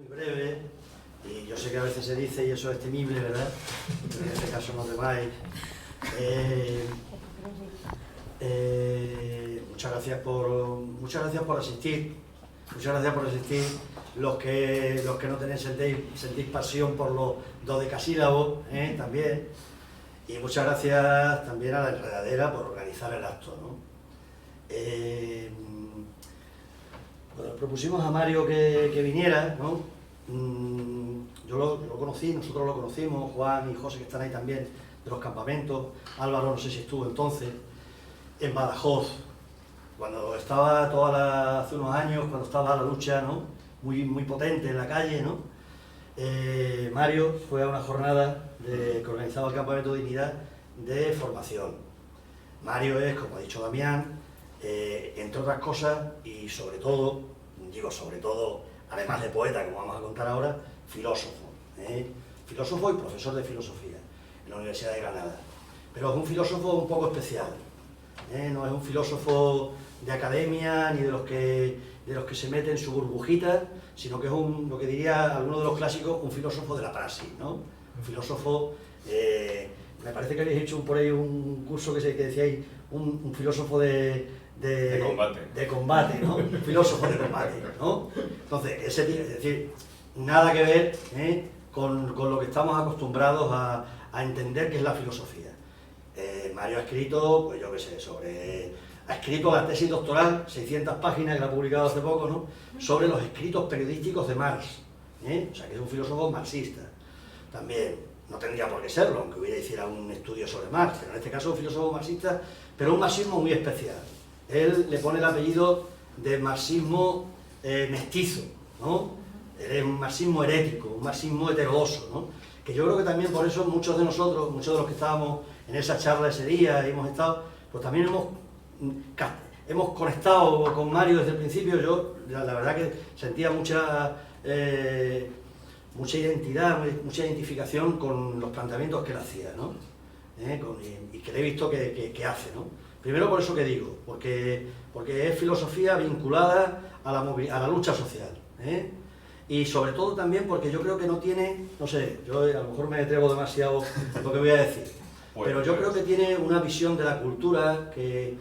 Muy breve, y yo sé que a veces se dice, y eso es temible, ¿verdad? Pero en este caso no temáis. Muchas gracias por asistir. Muchas gracias por asistir. Los que no tenéis sentís pasión por los dodecasílabos, también. Y muchas gracias también a la Enredadera por organizar el acto, ¿no? Bueno, propusimos a Mario que viniera, ¿no? Yo lo conocí, nosotros lo conocimos, Juan y José que están ahí también, de los campamentos. Álvaro no sé si estuvo entonces, en Badajoz, cuando estaba hace unos años, cuando estaba la lucha, ¿no? Muy potente en la calle, ¿no? Mario fue a una jornada que organizaba el Campamento de Dignidad de formación. Mario es, como ha dicho Damián, entre otras cosas, y sobre todo, además de poeta, como vamos a contar ahora, filósofo. Filósofo y profesor de filosofía en la Universidad de Granada. Pero es un filósofo un poco especial. No es un filósofo de academia, ni de los que se meten en su burbujita, sino que es lo que diría alguno de los clásicos, un filósofo de la praxis, ¿no? Un filósofo, me parece que habéis hecho por ahí un curso que decíais, un filósofo de combate, ¿no? Un filósofo de combate, ¿no? Entonces, es decir, nada que ver con lo que estamos acostumbrados a entender que es la filosofía. Mario ha escrito, pues yo qué sé, ha escrito la tesis doctoral, 600 páginas, que la ha publicado hace poco, ¿no? Sobre los escritos periodísticos de Marx, o sea que es un filósofo marxista. También, no tendría por qué serlo, aunque hiciera un estudio sobre Marx, pero en este caso es un filósofo marxista, pero un marxismo muy especial. Él le pone el apellido de marxismo mestizo, ¿no? Es un marxismo herético, un marxismo heterodoxo, ¿no? Que yo creo que también por eso muchos de nosotros, muchos de los que estábamos en esa charla ese día y hemos estado, pues también hemos conectado con Mario desde el principio. Yo la verdad que sentía mucha identidad, mucha identificación con los planteamientos que él hacía, ¿no? Y que le he visto que hace, ¿no? Primero por eso que digo, porque es filosofía vinculada a la lucha social, y sobre todo también porque yo creo que no tiene, no sé, yo a lo mejor me atrevo demasiado lo que voy a decir, pero yo creo que tiene una visión de la cultura que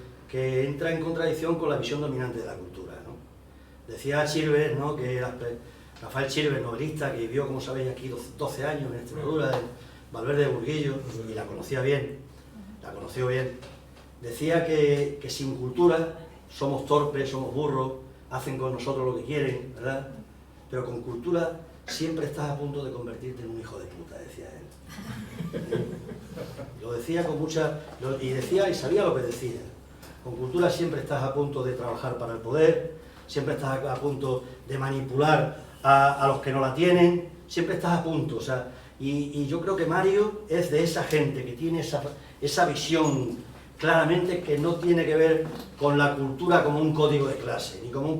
entra en contradicción con la visión dominante de la cultura, ¿no? Decía Chirves, ¿no? Que Rafael Chirves, novelista, que vivió, como sabéis, aquí 12 años en Extremadura, en Valverde de Burguillo, y la conoció bien, decía que sin cultura somos torpes, somos burros, hacen con nosotros lo que quieren, ¿verdad? Pero con cultura siempre estás a punto de convertirte en un hijo de puta, decía él. Lo decía con mucha... y sabía lo que decía. Con cultura siempre estás a punto de trabajar para el poder, siempre estás a punto de manipular a los que no la tienen, siempre estás a punto, o sea, y yo creo que Mario es de esa gente que tiene esa visión claramente, que no tiene que ver con la cultura como un código de clase, ni como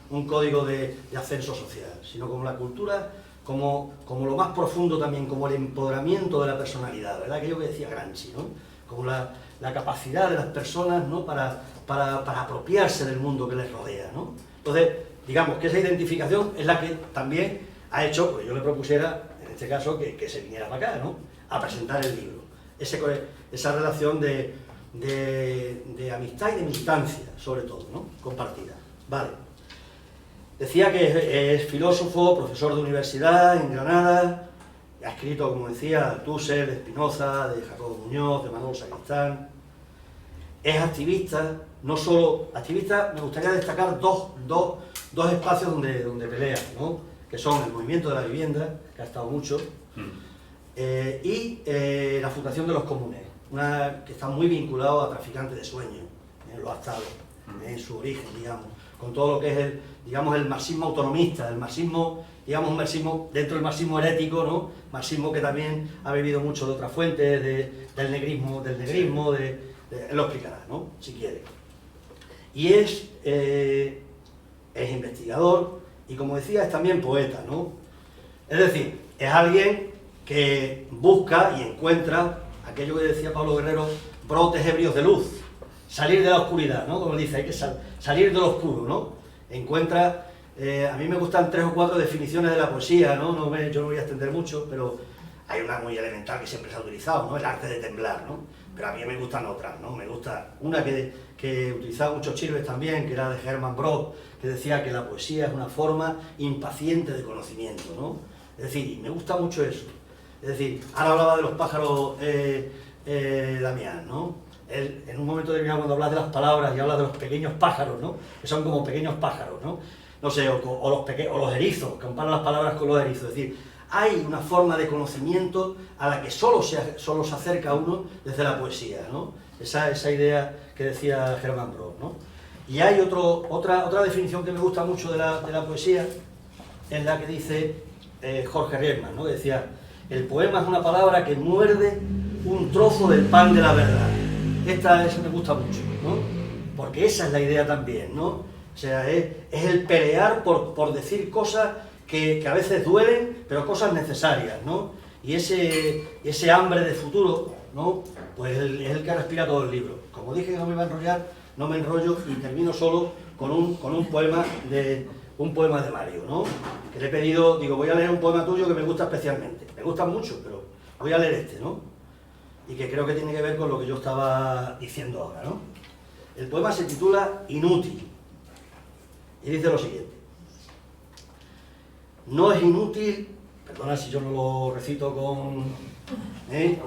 un código de ascenso social, sino como la cultura como lo más profundo también, como el empoderamiento de la personalidad, ¿verdad? Aquello que decía Gramsci, ¿no? Como la capacidad de las personas, ¿no? para apropiarse del mundo que les rodea, ¿no? Entonces, digamos que esa identificación es la que también ha hecho, pues yo le propusiera, en este caso, que se viniera para acá, ¿no? A presentar el libro. Esa relación de amistad y de militancia, sobre todo, ¿no? Compartida. Vale. Decía que es filósofo, profesor de universidad en Granada, ha escrito, como decía, de Althusser, de Spinoza, de Jacobo Muñoz, de Manuel Sacristán. Es activista, no solo activista, me gustaría destacar dos espacios donde pelea, ¿no? Que son el movimiento de la vivienda, que ha estado mucho, y la Fundación de los Comunes, que está muy vinculado a traficantes de sueños, lo ha estado, en su origen, digamos, con todo lo que es el marxismo autonomista, el marxismo, digamos, un marxismo dentro del marxismo herético, ¿no? Marxismo que también ha bebido mucho de otras fuentes, del negrismo, él lo explicará, ¿no? Si quiere. Y es investigador y, como decía, es también poeta, ¿no? Es decir, es alguien que busca y encuentra aquello que decía Pablo Guerrero, brotes ebrios de luz, salir de la oscuridad, ¿no? Como dice, hay que salir de lo oscuro, ¿no? Encuentra A mí me gustan 3 o 4 definiciones de la poesía, ¿no? Yo no voy a extender mucho, pero hay una muy elemental que siempre se ha utilizado, ¿no? El arte de temblar, ¿no? Pero a mí me gustan otras, ¿no? Me gusta una que utilizaba mucho Chilves también, que era de Hermann Brock, que decía que la poesía es una forma impaciente de conocimiento, ¿no? Es decir, me gusta mucho eso. Es decir, ahora hablaba de los pájaros Damián, ¿no? Él, en un momento determinado, cuando habla de las palabras y habla de los pequeños pájaros, ¿no? Que son como pequeños pájaros, ¿no? No sé, o los erizos, que comparan las palabras con los erizos. Es decir, hay una forma de conocimiento a la que solo se acerca uno desde la poesía, ¿no? Esa idea que decía Hermann Brock, ¿no? Y hay otra definición que me gusta mucho de la poesía, en la que dice Jorge Riemann, ¿no? Que decía, el poema es una palabra que muerde un trozo del pan de la verdad. Esa me gusta mucho, ¿no? Porque esa es la idea también, ¿no? O sea, es el pelear por decir cosas que a veces duelen, pero cosas necesarias, ¿no? Y ese hambre de futuro, ¿no? Pues es el que respira todo el libro. Como dije que no me iba a enrollar, no me enrollo y termino solo con un poema de Mario, ¿no? Que le he pedido, digo, voy a leer un poema tuyo que me gusta especialmente. Me gustan mucho, pero voy a leer este, ¿no? Y que creo que tiene que ver con lo que yo estaba diciendo ahora, ¿no? El poema se titula Inútil y dice lo siguiente. No es inútil, perdona si yo no lo recito con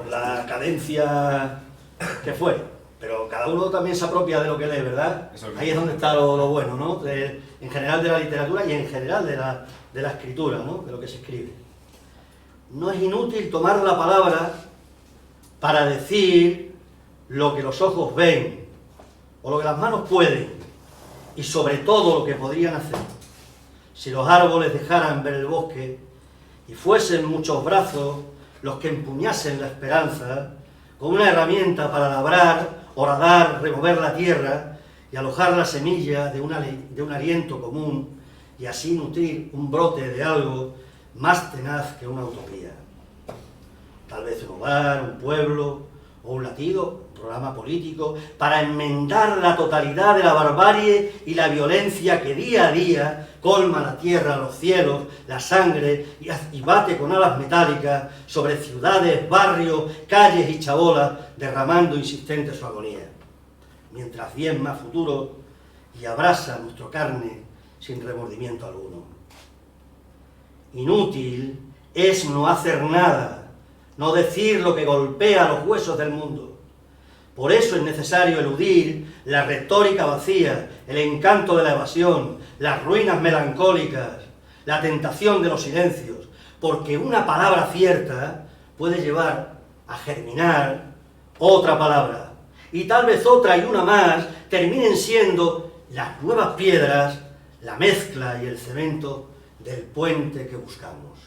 la cadencia que fuere, pero cada uno también se apropia de lo que lee, ¿verdad? Ahí es donde está lo bueno, ¿no? En general de la literatura y en general de la escritura, ¿no? De lo que se escribe. No es inútil tomar la palabra para decir lo que los ojos ven, o lo que las manos pueden, y sobre todo lo que podrían hacer. Si los árboles dejaran ver el bosque, y fuesen muchos brazos los que empuñasen la esperanza, con una herramienta para labrar, horadar, remover la tierra, y alojar la semilla de un aliento común, y así nutrir un brote de algo más tenaz que una utopía. Tal vez un hogar, un pueblo, o un latido, un programa político, para enmendar la totalidad de la barbarie y la violencia que día a día colma la tierra, los cielos, la sangre y bate con alas metálicas sobre ciudades, barrios, calles y chabolas, derramando insistente su agonía. Mientras bien más futuro y abrasa nuestra carne sin remordimiento alguno. Inútil es no hacer nada, no decir lo que golpea los huesos del mundo. Por eso es necesario eludir la retórica vacía, el encanto de la evasión, las ruinas melancólicas, la tentación de los silencios, porque una palabra cierta puede llevar a germinar otra palabra, y tal vez otra y una más terminen siendo las nuevas piedras, la mezcla y el cemento del puente que buscamos.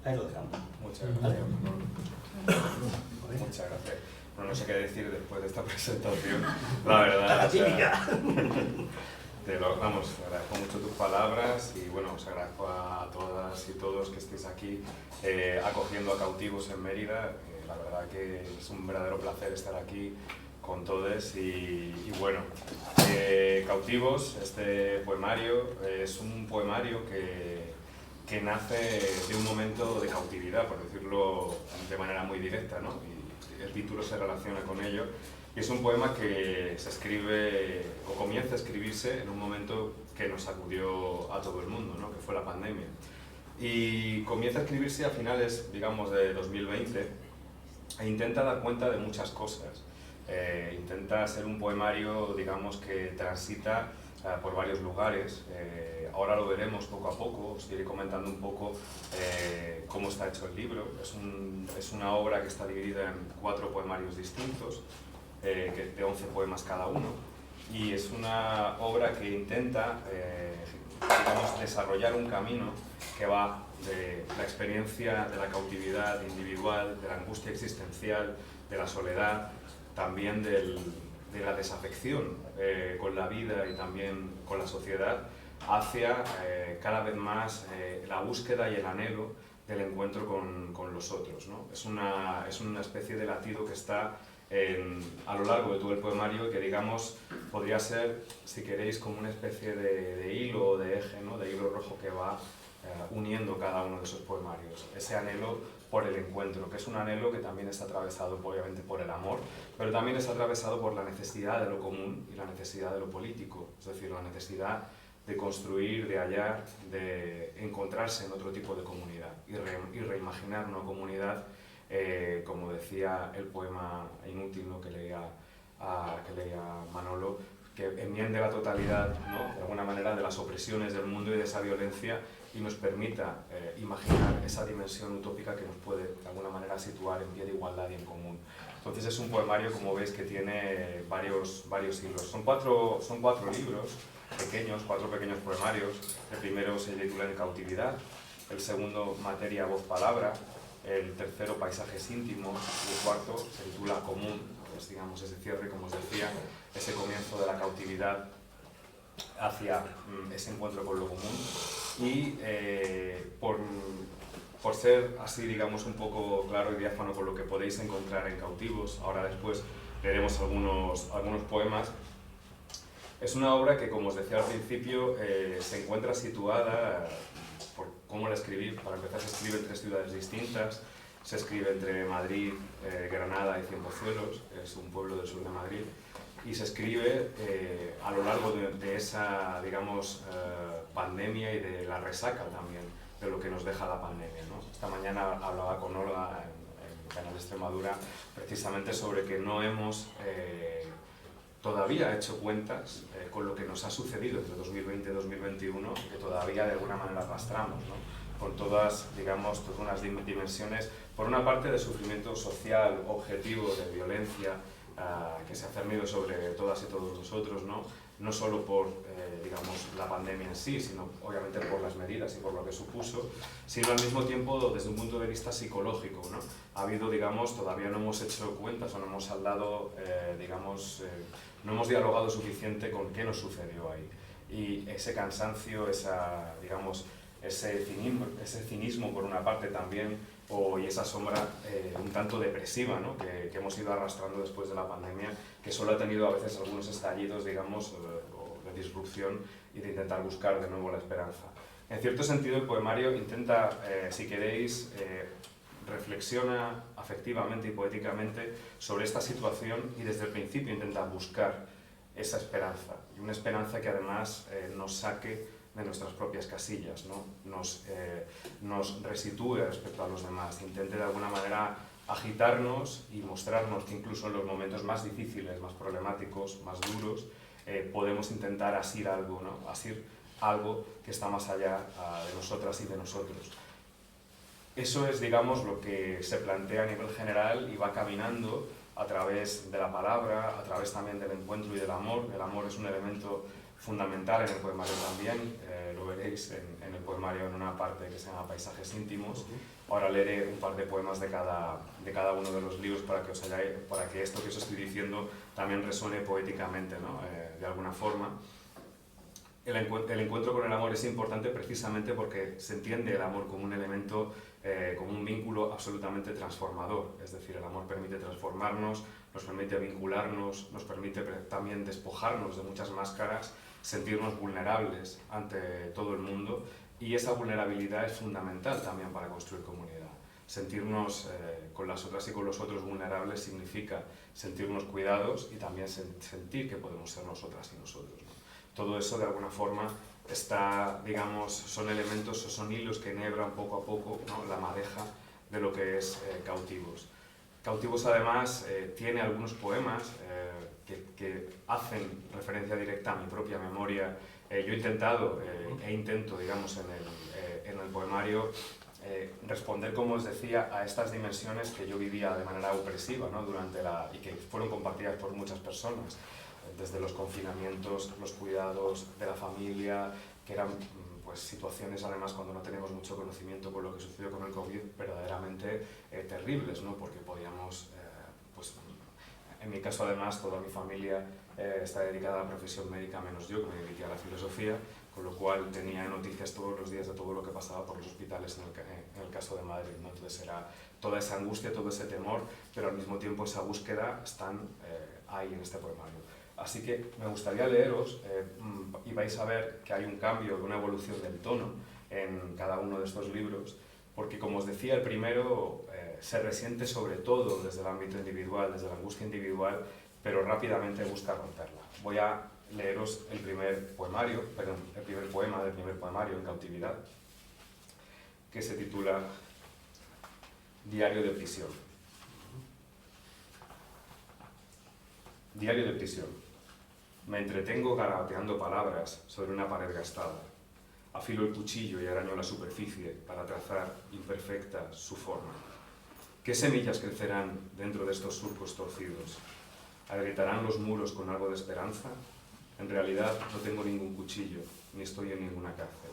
Ahí lo dejamos. Muchas gracias. Muchas gracias. No sé qué decir después de esta presentación. La verdad. La típica. Vamos, agradezco mucho tus palabras y bueno, os agradezco a todas y todos que estéis aquí acogiendo a Cautivos en Mérida. La verdad que es un verdadero placer estar aquí con todos y bueno, Cautivos, este poemario, es un poemario que nace de un momento de cautividad, por decirlo de manera muy directa, ¿no? Y el título se relaciona con ello. Y es un poema que se escribe, o comienza a escribirse en un momento que nos sacudió a todo el mundo, ¿no? Que fue la pandemia. Y comienza a escribirse a finales, digamos, de 2020 e intenta dar cuenta de muchas cosas. Intenta ser un poemario, digamos, que transita por varios lugares. Ahora lo veremos poco a poco, os iré comentando un poco cómo está hecho el libro. Es una obra que está dividida en 4 poemarios distintos, de 11 poemas cada uno, y es una obra que intenta digamos, desarrollar un camino que va de la experiencia de la cautividad individual, de la angustia existencial, de la soledad, también de la desafección con la vida y también con la sociedad, hacia cada vez más la búsqueda y el anhelo del encuentro con los otros, ¿no? Es una especie de latido que está a lo largo de todo el poemario, que digamos podría ser, si queréis, como una especie de hilo o de eje, ¿no? De hilo rojo que va uniendo cada uno de esos poemarios. Ese anhelo por el encuentro, que es un anhelo que también está atravesado obviamente por el amor, pero también está atravesado por la necesidad de lo común y la necesidad de lo político, es decir, la necesidad de construir, de hallar, de encontrarse en otro tipo de comunidad y reimaginar una comunidad, como decía el poema Inútil, ¿no? que leía Manolo, que enmiende la totalidad, ¿no? de alguna manera, de las opresiones del mundo y de esa violencia y nos permita imaginar esa dimensión utópica que nos puede de alguna manera situar en pie de igualdad y en común. Entonces es un poemario, como veis, que tiene varios hilos. Son cuatro libros pequeños, 4 pequeños poemarios. El primero se titula En cautividad, el segundo Materia, voz, palabra, el tercero Paisajes íntimos y el cuarto se titula Común, que es, digamos, ese cierre, como os decía, ese comienzo de la cautividad hacia ese encuentro con lo común. Y por ser así, digamos, un poco claro y diáfano con lo que podéis encontrar en Cautivos, ahora después leeremos algunos poemas. Es una obra que, como os decía al principio, se encuentra situada, por cómo la escribí, para empezar se escribe en 3 ciudades distintas, se escribe entre Madrid, Granada y Cienpozuelos, es un pueblo del sur de Madrid, y se escribe a lo largo de esa, digamos, pandemia y de la resaca también de lo que nos deja la pandemia, ¿no? Esta mañana hablaba con Olga en Canal de Extremadura precisamente sobre que no hemos todavía hecho cuentas con lo que nos ha sucedido entre 2020 y 2021 y que todavía de alguna manera arrastramos, ¿no? Con todas, digamos, todas unas dimensiones, por una parte de sufrimiento social, objetivo, de violencia, que se ha cernido sobre todas y todos nosotros, ¿no? No solo por, digamos, la pandemia en sí, sino obviamente por las medidas y por lo que supuso, sino al mismo tiempo desde un punto de vista psicológico, ¿no? Ha habido, digamos, todavía no hemos hecho cuentas o no hemos saldado, digamos, no hemos dialogado suficiente con qué nos sucedió ahí. Y ese cansancio, digamos, ese cinismo por una parte también, y esa sombra un tanto depresiva, ¿no? que hemos ido arrastrando después de la pandemia, que solo ha tenido a veces algunos estallidos, digamos, de disrupción y de intentar buscar de nuevo la esperanza. En cierto sentido, el poemario intenta, si queréis, reflexiona afectivamente y poéticamente sobre esta situación y desde el principio intenta buscar esa esperanza, y una esperanza que además nos saque de nuestras propias casillas, ¿no? Nos resitúe respecto a los demás, intente de alguna manera agitarnos y mostrarnos que incluso en los momentos más difíciles, más problemáticos, más duros, podemos intentar asir algo, ¿no? Asir algo que está más allá de nosotras y de nosotros. Eso es, digamos, lo que se plantea a nivel general y va caminando a través de la palabra, a través también del encuentro y del amor. El amor es un elemento fundamental en el poemario también, lo veréis en el poemario en una parte que se llama Paisajes íntimos. Ahora leeré un par de poemas de cada uno de los libros para que esto que os estoy diciendo también resuene poéticamente, ¿no? De alguna forma. El encuentro con el amor es importante precisamente porque se entiende el amor como un elemento, como un vínculo absolutamente transformador. Es decir, el amor permite transformarnos, nos permite vincularnos, nos permite también despojarnos de muchas máscaras, sentirnos vulnerables ante todo el mundo, y esa vulnerabilidad es fundamental también para construir comunidad. Sentirnos con las otras y con los otros vulnerables significa sentirnos cuidados y también sentir que podemos ser nosotras y nosotros, ¿no? Todo eso de alguna forma está, digamos, son elementos o son hilos que enhebran poco a poco, ¿no? La madeja de lo que es Cautivos. Cautivos además tiene algunos poemas que hacen referencia directa a mi propia memoria. Yo he intentado intento, digamos, en el poemario responder, como os decía, a estas dimensiones que yo vivía de manera opresiva, ¿no? Y que fueron compartidas por muchas personas, desde los confinamientos, los cuidados de la familia, que eran pues, situaciones además cuando no tenemos mucho conocimiento con lo que sucedió con el COVID, verdaderamente terribles, ¿no? Porque podíamos pues, en mi caso además toda mi familia está dedicada a la profesión médica, menos yo, que me dediqué a la filosofía, con lo cual tenía noticias todos los días de todo lo que pasaba por los hospitales en el caso de Madrid, ¿no? Entonces era toda esa angustia, todo ese temor, pero al mismo tiempo esa búsqueda están ahí en este poemario. Así que me gustaría leeros, y vais a ver que hay un cambio, una evolución del tono en cada uno de estos libros, porque como os decía, el primero se resiente sobre todo desde el ámbito individual, desde la angustia individual, pero rápidamente busca romperla. Voy a leeros el primer poema del primer poemario, En cautividad, que se titula Diario de prisión. Diario de prisión. Me entretengo garabateando palabras sobre una pared gastada. Afilo el cuchillo y araño la superficie para trazar imperfecta su forma. ¿Qué semillas crecerán dentro de estos surcos torcidos? ¿Agrietarán los muros con algo de esperanza? En realidad no tengo ningún cuchillo, ni estoy en ninguna cárcel,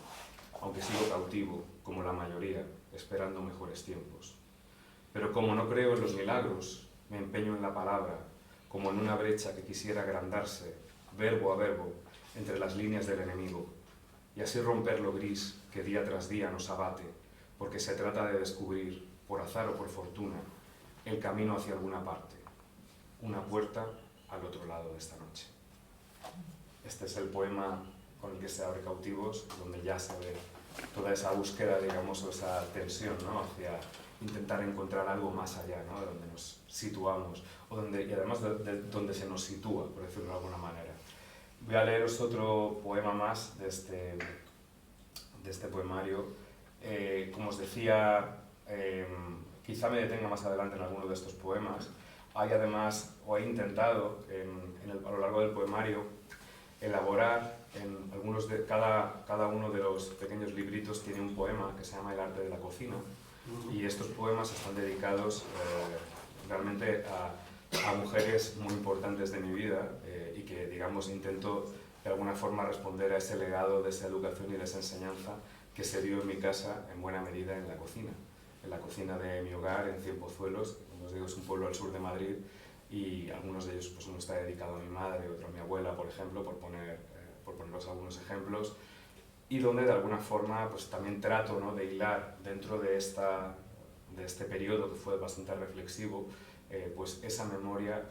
aunque sigo cautivo, como la mayoría, esperando mejores tiempos. Pero como no creo en los milagros, me empeño en la palabra, como en una brecha que quisiera agrandarse, verbo a verbo, entre las líneas del enemigo, y así romper lo gris que día tras día nos abate, porque se trata de descubrir, por azar o por fortuna, el camino hacia alguna parte, una puerta al otro lado de esta noche. Este es el poema con el que se abre Cautivos, donde ya se ve toda esa búsqueda, digamos, o esa tensión, ¿no?, hacia intentar encontrar algo más allá, ¿no?, de donde nos situamos, y además de donde se nos sitúa, por decirlo de alguna manera. Voy a leeros otro poema más de este poemario. Como os decía, quizá me detenga más adelante en alguno de estos poemas. Hay además, o he intentado a lo largo del poemario, elaborar en algunos de cada uno de los pequeños libritos tiene un poema que se llama El arte de la cocina, y estos poemas están dedicados realmente a mujeres muy importantes de mi vida, y que, digamos, intento de alguna forma responder a ese legado de esa educación y de esa enseñanza que se dio en mi casa en buena medida en la cocina de mi hogar en Cienpozuelos. Como os digo, es un pueblo al sur de Madrid, y algunos de ellos, pues uno está dedicado a mi madre, otro a mi abuela, por ejemplo, por poneros algunos ejemplos, y donde de alguna forma pues también trato, ¿no?, de hilar dentro de este periodo que fue bastante reflexivo, pues esa memoria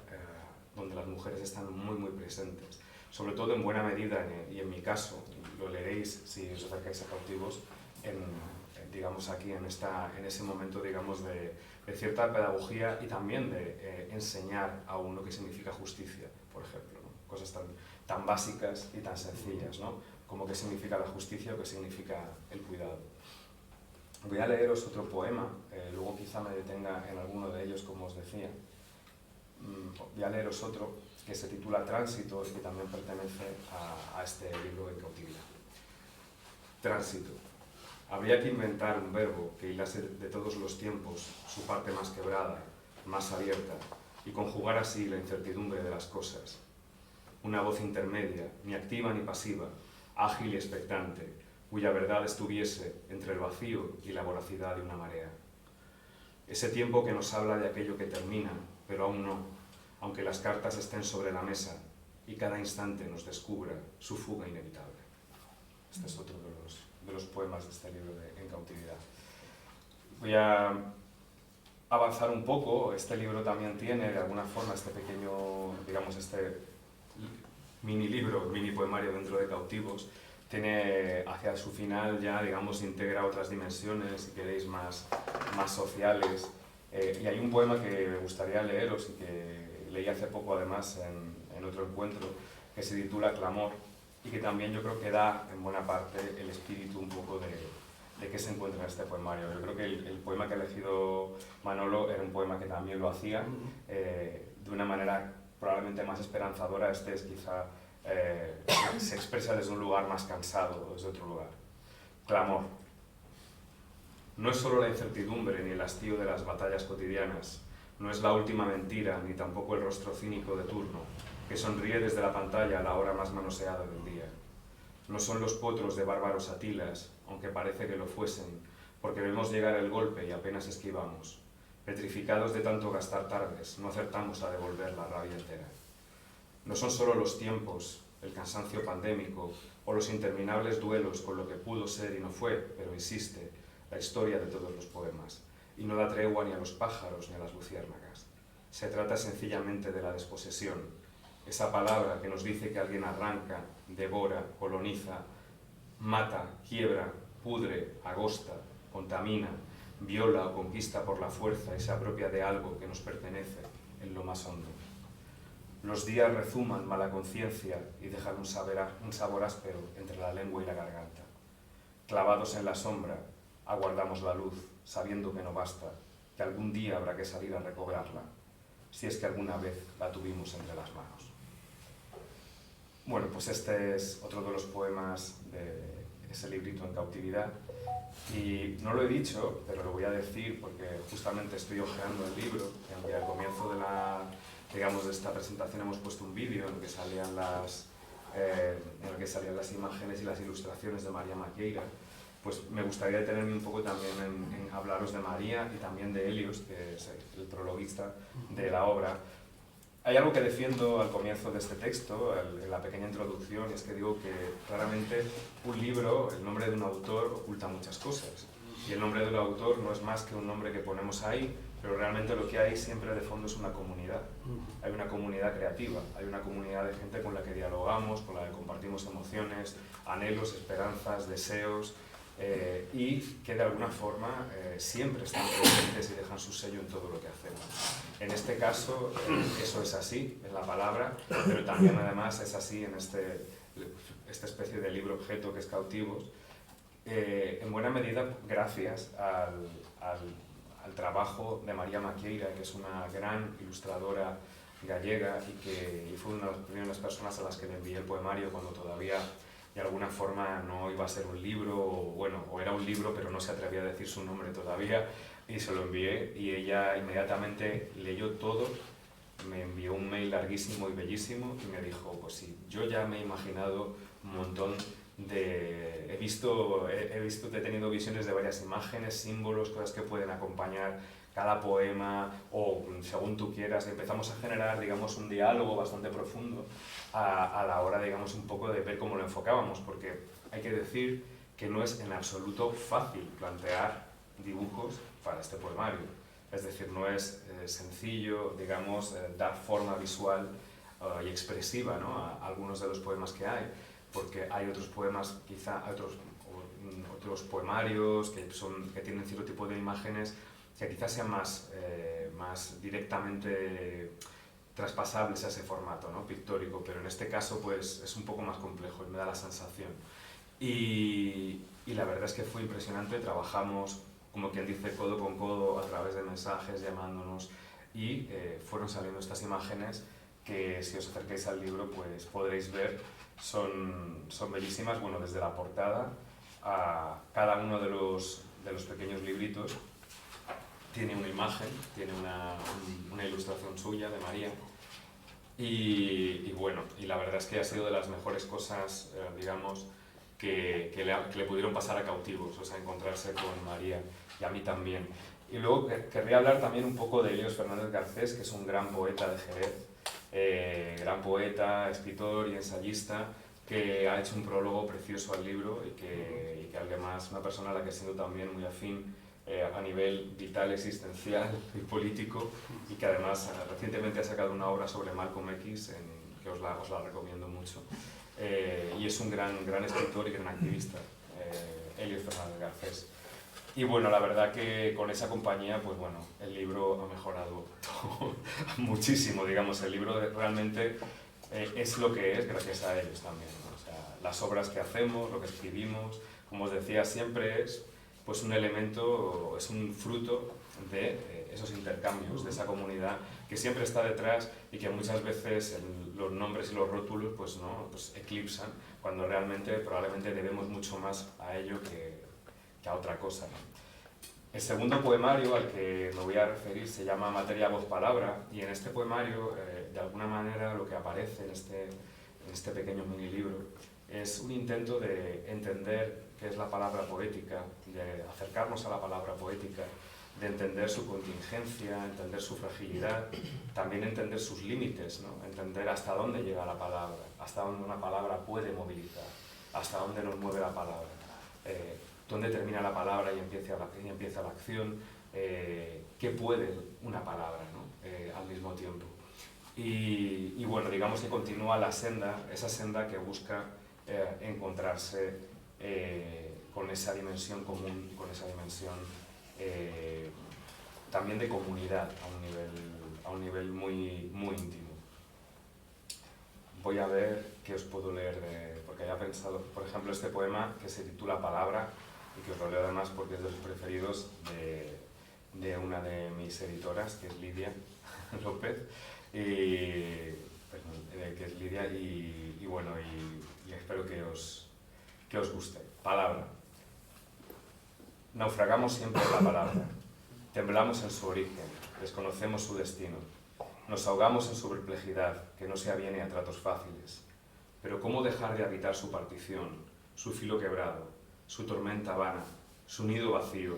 donde las mujeres están muy muy presentes, sobre todo en buena medida, y en mi caso, lo leeréis si os acercáis a Cautivos, digamos aquí en ese momento, digamos, de cierta pedagogía y también de enseñar a uno qué significa justicia, por ejemplo, ¿no?, cosas tan básicas y tan sencillas, ¿no?, como qué significa la justicia o qué significa el cuidado. Voy a leeros otro poema, luego quizá me detenga en alguno de ellos, como os decía. Voy a leeros otro que se titula Tránsito y que también pertenece a este libro En cautividad. Tránsito. Habría que inventar un verbo que hilase de todos los tiempos su parte más quebrada, más abierta, y conjugar así la incertidumbre de las cosas. Una voz intermedia, ni activa ni pasiva, ágil y expectante, cuya verdad estuviese entre el vacío y la voracidad de una marea. Ese tiempo que nos habla de aquello que termina, pero aún no, aunque las cartas estén sobre la mesa y cada instante nos descubra su fuga inevitable. Este es otro de los poemas de este libro de En cautividad. Voy a avanzar un poco. Este libro también tiene, de alguna forma, este pequeño, digamos, este mini libro, mini poemario dentro de Cautivos, tiene hacia su final ya, digamos, integra otras dimensiones, si queréis, más sociales. Y hay un poema que me gustaría leeros y que leí hace poco, además, en otro encuentro, que se titula Clamor, y que también yo creo que da, en buena parte, el espíritu un poco de qué se encuentra en este poemario. Yo creo que el poema que ha elegido Manolo era un poema que también lo hacía de una manera probablemente más esperanzadora. Este es quizá, se expresa desde un lugar más cansado, desde otro lugar. Clamor. No es solo la incertidumbre ni el hastío de las batallas cotidianas, no es la última mentira, ni tampoco el rostro cínico de turno, que sonríe desde la pantalla a la hora más manoseada del día. No son los potros de bárbaros Atilas, aunque parece que lo fuesen, porque vemos llegar el golpe y apenas esquivamos. Petrificados de tanto gastar tardes, no acertamos a devolver la rabia entera. No son solo los tiempos, el cansancio pandémico o los interminables duelos con lo que pudo ser y no fue, pero insiste, la historia de todos los poemas, y no da tregua ni a los pájaros ni a las luciérnagas. Se trata sencillamente de la desposesión, esa palabra que nos dice que alguien arranca, devora, coloniza, mata, quiebra, pudre, agosta, contamina, viola o conquista por la fuerza y se apropia de algo que nos pertenece en lo más hondo. Los días rezuman mala conciencia y dejan un sabor áspero entre la lengua y la garganta. Clavados en la sombra, aguardamos la luz, sabiendo que no basta, que algún día habrá que salir a recobrarla, si es que alguna vez la tuvimos entre las manos. Bueno, pues este es otro de los poemas de ese librito En cautividad. Y no lo he dicho, pero lo voy a decir porque justamente estoy hojeando el libro, y aunque al comienzo de esta presentación hemos puesto un vídeo en el que salían las imágenes y las ilustraciones de María Maqueira, pues me gustaría detenerme un poco también en hablaros de María y también de Helios, que es el prologuista de la obra. Hay algo que defiendo al comienzo de este texto, en la pequeña introducción, y es que digo que claramente un libro, el nombre de un autor, oculta muchas cosas. Y el nombre del autor no es más que un nombre que ponemos ahí, pero realmente lo que hay siempre de fondo es una comunidad. Hay una comunidad creativa, hay una comunidad de gente con la que dialogamos, con la que compartimos emociones, anhelos, esperanzas, deseos, y que de alguna forma siempre están presentes y dejan su sello en todo lo que hacemos. En este caso, eso es así, en la palabra, pero también además es así en esta especie de libro objeto que es Cautivos, en buena medida gracias al trabajo de María Maqueira, que es una gran ilustradora gallega y fue una de las primeras personas a las que le envié el poemario cuando todavía de alguna forma no iba a ser un libro, o era un libro pero no se atrevía a decir su nombre todavía, y se lo envié y ella inmediatamente leyó todo, me envió un mail larguísimo y bellísimo y me dijo, pues sí, yo ya me he imaginado un montón he tenido visiones de varias imágenes, símbolos, cosas que pueden acompañar cada poema o según tú quieras, y empezamos a generar, digamos, un diálogo bastante profundo a la hora, digamos, un poco de ver cómo lo enfocábamos, porque hay que decir que no es en absoluto fácil plantear dibujos para este poemario, es decir, no es sencillo, digamos, dar forma visual y expresiva, ¿no?, a algunos de los poemas que hay, porque hay otros poemas, quizá otros poemarios que tienen cierto tipo de imágenes que quizás sean más directamente traspasables a ese formato, ¿no?, pictórico, pero en este caso pues es un poco más complejo, me da la sensación. Y la verdad es que fue impresionante, trabajamos, como quien dice, codo con codo a través de mensajes, llamándonos, y fueron saliendo estas imágenes que si os acerquáis al libro pues podréis ver, son bellísimas, bueno, desde la portada a cada uno de los pequeños libritos tiene una imagen, tiene una ilustración suya de María y bueno, y la verdad es que ha sido de las mejores cosas, digamos, que le pudieron pasar a Cautivos, o sea, encontrarse con María, y a mí también. Y luego querría hablar también un poco de Helios Fernández Garcés, que es un gran poeta de Jerez, gran poeta, escritor y ensayista, que ha hecho un prólogo precioso al libro y que además una persona a la que siento también muy afín a nivel vital, existencial y político, y que además recientemente ha sacado una obra sobre Malcolm X que os la recomiendo mucho. Y es un gran escritor y gran activista, Helios Fernández Garcés. Y bueno, la verdad que con esa compañía, pues bueno, el libro ha mejorado muchísimo, digamos. El libro realmente es lo que es gracias a ellos también, ¿no? O sea, las obras que hacemos, lo que escribimos, como os decía, siempre es pues un elemento, es un fruto de esos intercambios, de esa comunidad que siempre está detrás y que muchas veces los nombres y los rótulos pues, ¿no?, pues eclipsan, cuando realmente probablemente debemos mucho más a ello que a otra cosa, ¿no? El segundo poemario al que me voy a referir se llama Materia, Voz, Palabra, y en este poemario, de alguna manera, lo que aparece en este pequeño mini libro es un intento de entender qué es la palabra poética, de acercarnos a la palabra poética, de entender su contingencia, entender su fragilidad, también entender sus límites, ¿no? Entender hasta dónde llega la palabra, hasta dónde una palabra puede movilizar, hasta dónde nos mueve la palabra, dónde termina la palabra y empieza la acción, qué puede una palabra, ¿no? Al mismo tiempo. Y bueno, digamos que continúa la senda, esa senda que busca encontrarse con esa dimensión común, con esa dimensión también de comunidad a un nivel muy, muy íntimo. Voy a ver qué os puedo leer, porque había pensado, por ejemplo, este poema que se titula Palabra, y que os lo leo además porque es de los preferidos de una de mis editoras, que es Lidia López, que es Lidia, y bueno, y espero que os guste. Palabra. Naufragamos siempre en la palabra, temblamos en su origen, desconocemos su destino, nos ahogamos en su perplejidad, que no se aviene a tratos fáciles. Pero ¿cómo dejar de habitar su partición, su filo quebrado, su tormenta vana, su nido vacío,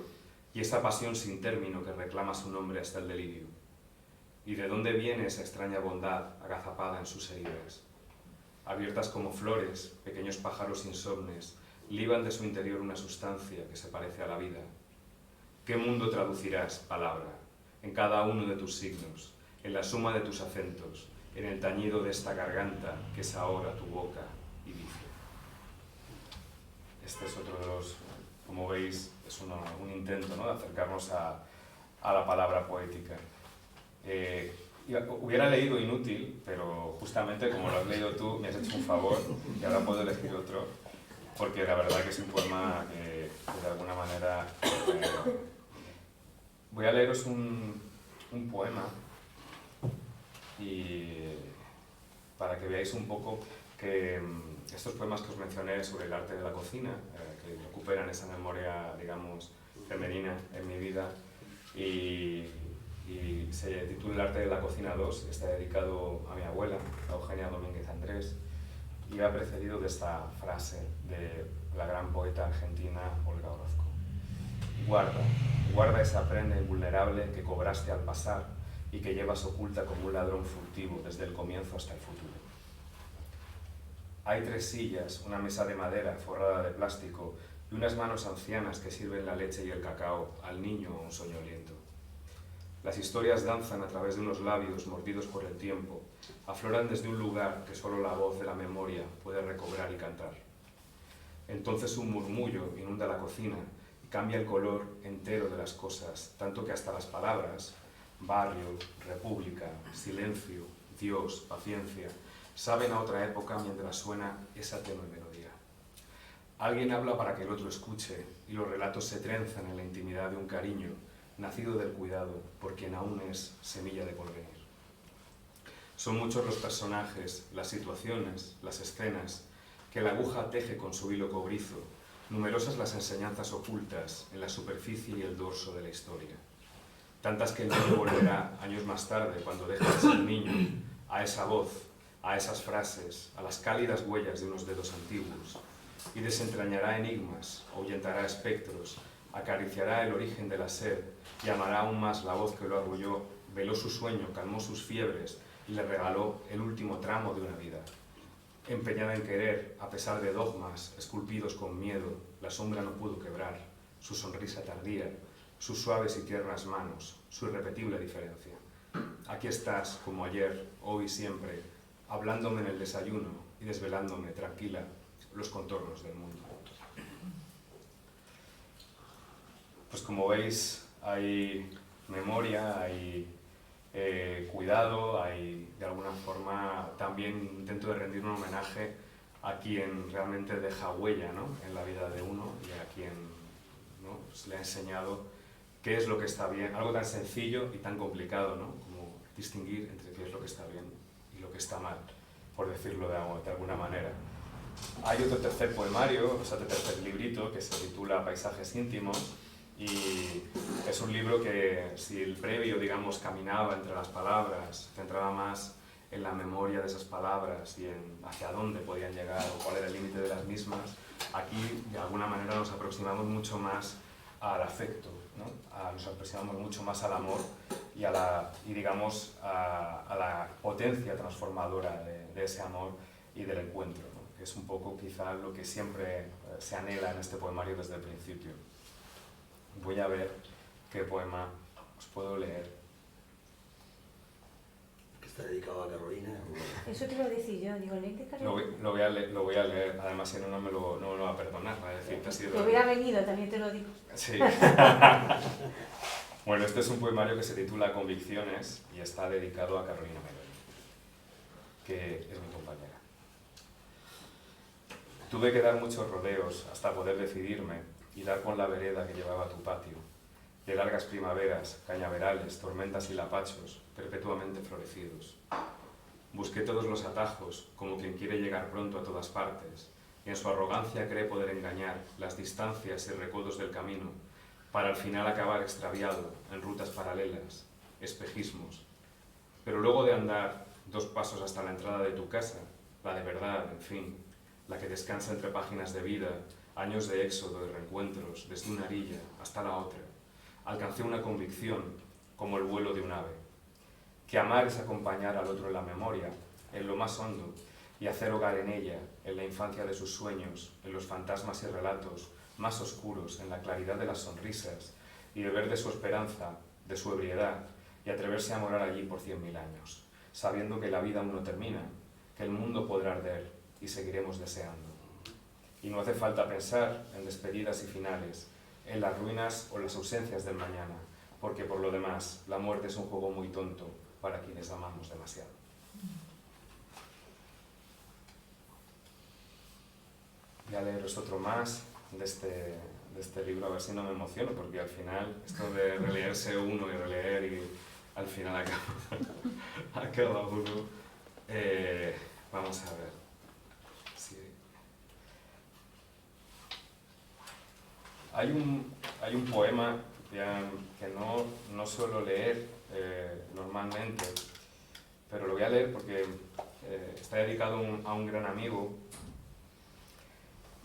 y esa pasión sin término que reclama su nombre hasta el delirio? ¿Y de dónde viene esa extraña bondad agazapada en sus heridas? Abiertas como flores, pequeños pájaros insomnes, liban de su interior una sustancia que se parece a la vida. ¿Qué mundo traducirás, palabra, en cada uno de tus signos, en la suma de tus acentos, en el tañido de esta garganta que es ahora tu boca y dice? Este es otro de los, como veis, es un intento, ¿no?, de acercarnos a la palabra poética. Hubiera leído Inútil, pero justamente como lo has leído tú, me has hecho un favor y ahora puedo elegir otro, porque la verdad que es un poema que de alguna manera... voy a leeros un poema y para que veáis un poco que estos poemas que os mencioné sobre el arte de la cocina, que recuperan esa memoria, digamos, femenina en mi vida, y se titula El arte de la cocina 2, está dedicado a mi abuela, a Eugenia Domínguez Andrés, y va precedido de esta frase de la gran poeta argentina Olga Orozco. Guarda, guarda esa prenda invulnerable que cobraste al pasar y que llevas oculta como un ladrón furtivo desde el comienzo hasta el futuro. Hay 3 sillas, una mesa de madera forrada de plástico y unas manos ancianas que sirven la leche y el cacao al niño o un soñoliento. Las historias danzan a través de unos labios mordidos por el tiempo, afloran desde un lugar que solo la voz de la memoria puede recobrar y cantar. Entonces un murmullo inunda la cocina y cambia el color entero de las cosas, tanto que hasta las palabras, barrio, república, silencio, Dios, paciencia, saben a otra época mientras suena esa tenue melodía. Alguien habla para que el otro escuche y los relatos se trenzan en la intimidad de un cariño nacido del cuidado por quien aún es semilla de porvenir. Son muchos los personajes, las situaciones, las escenas que la aguja teje con su hilo cobrizo, numerosas las enseñanzas ocultas en la superficie y el dorso de la historia. Tantas que el niño volverá años más tarde, cuando deje de ser niño, a esa voz, a esas frases, a las cálidas huellas de unos dedos antiguos, y desentrañará enigmas, ahuyentará espectros, acariciará el origen de la sed y amará aún más la voz que lo arrulló, veló su sueño, calmó sus fiebres y le regaló el último tramo de una vida. Empeñada en querer, a pesar de dogmas esculpidos con miedo, la sombra no pudo quebrar su sonrisa tardía, sus suaves y tiernas manos, su irrepetible diferencia. Aquí estás, como ayer, hoy y siempre, hablándome en el desayuno y desvelándome, tranquila, los contornos del mundo. Pues como veis, hay memoria, hay cuidado, hay de alguna forma también intento de rendir un homenaje a quien realmente deja huella, ¿no?, en la vida de uno y a quien, ¿no?, pues le ha enseñado qué es lo que está bien, algo tan sencillo y tan complicado, ¿no?, como distinguir entre qué es lo que está bien y lo que está mal, por decirlo de alguna manera. Hay otro tercer poemario, otro tercer librito que se titula Paisajes íntimos, y es un libro que, si el previo, digamos, caminaba entre las palabras, centraba más en la memoria de esas palabras y en hacia dónde podían llegar o cuál era el límite de las mismas, aquí de alguna manera nos aproximamos mucho más al afecto, ¿no? Nos aproximamos mucho más al amor y a la potencia transformadora de ese amor y del encuentro, ¿no? Que es un poco quizá lo que siempre se anhela en este poemario desde el principio. Voy a ver qué poema os puedo leer. Que está dedicado a Carolina. Eso te iba a decir yo, digo, ¿lees de Carolina? Lo voy a leer, además si no, no me lo va a perdonar, va a decir que ha sido... Que hubiera venido, también te lo digo. Sí. Bueno, este es un poemario que se titula Convicciones y está dedicado a Carolina Medellín, que es mi compañera. Tuve que dar muchos rodeos hasta poder decidirme y dar con la vereda que llevaba a tu patio, de largas primaveras, cañaverales, tormentas y lapachos, perpetuamente florecidos. Busqué todos los atajos, como quien quiere llegar pronto a todas partes, y en su arrogancia cree poder engañar las distancias y recodos del camino, para al final acabar extraviado en rutas paralelas, espejismos. Pero luego de andar 2 pasos hasta la entrada de tu casa, la de verdad, en fin, la que descansa entre páginas de vida, años de éxodo y reencuentros, desde una orilla hasta la otra, alcancé una convicción, como el vuelo de un ave, que amar es acompañar al otro en la memoria, en lo más hondo, y hacer hogar en ella, en la infancia de sus sueños, en los fantasmas y relatos más oscuros, en la claridad de las sonrisas, y beber de su esperanza, de su ebriedad, y atreverse a morar allí por 100.000 años, sabiendo que la vida aún no termina, que el mundo podrá arder, y seguiremos deseando. Y no hace falta pensar en despedidas y finales, en las ruinas o las ausencias del mañana, porque por lo demás, la muerte es un juego muy tonto para quienes amamos demasiado. Voy a leeros otro más de este libro, a ver si no me emociono, porque al final, esto de releerse uno y releer y al final acaba uno. Vamos a ver. Sí. Hay un poema que no suelo leer normalmente, pero lo voy a leer porque está dedicado a un gran amigo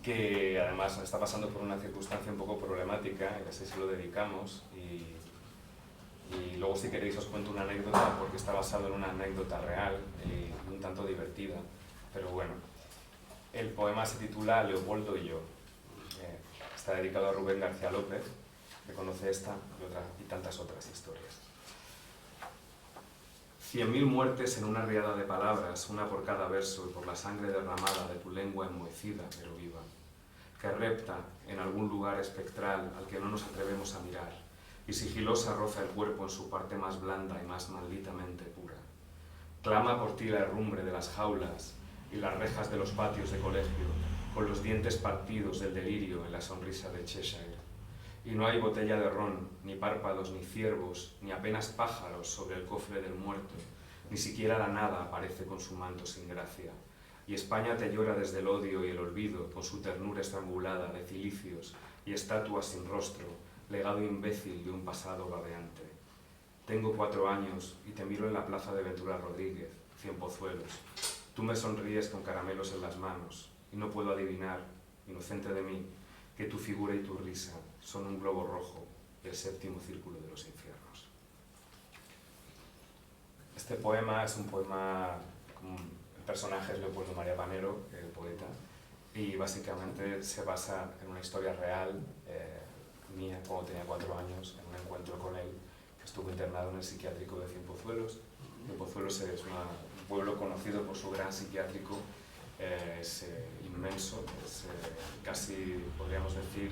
que además está pasando por una circunstancia un poco problemática, y así se lo dedicamos. Y luego, si queréis, os cuento una anécdota, porque está basado en una anécdota real y un tanto divertida. Pero bueno, el poema se titula Leopoldo y yo. Está dedicado a Rubén García López, que conoce esta y tantas otras historias. 100.000 muertes en una riada de palabras, una por cada verso, y por la sangre derramada de tu lengua enmohecida pero viva, que repta en algún lugar espectral al que no nos atrevemos a mirar, y sigilosa roza el cuerpo en su parte más blanda y más malditamente pura. Clama por ti la herrumbre de las jaulas y las rejas de los patios de colegio, con los dientes partidos del delirio en la sonrisa de Cheshire. Y no hay botella de ron, ni párpados, ni ciervos, ni apenas pájaros sobre el cofre del muerto, ni siquiera la nada aparece con su manto sin gracia. Y España te llora desde el odio y el olvido, con su ternura estrangulada de cilicios y estatuas sin rostro, legado imbécil de un pasado babeante. Tengo 4 años y te miro en la plaza de Ventura Rodríguez, Cienpozuelos. Tú me sonríes con caramelos en las manos, y no puedo adivinar, inocente de mí, que tu figura y tu risa son un globo rojo y el 7º círculo de los infiernos. Este poema es un poema, el personaje es Leopoldo María Panero, el poeta, y básicamente se basa en una historia real mía cuando tenía 4 años, en un encuentro con él, que estuvo internado en el psiquiátrico de Cienpozuelos. Cienpozuelos es un pueblo conocido por su gran psiquiátrico, es inmenso, es casi, podríamos decir,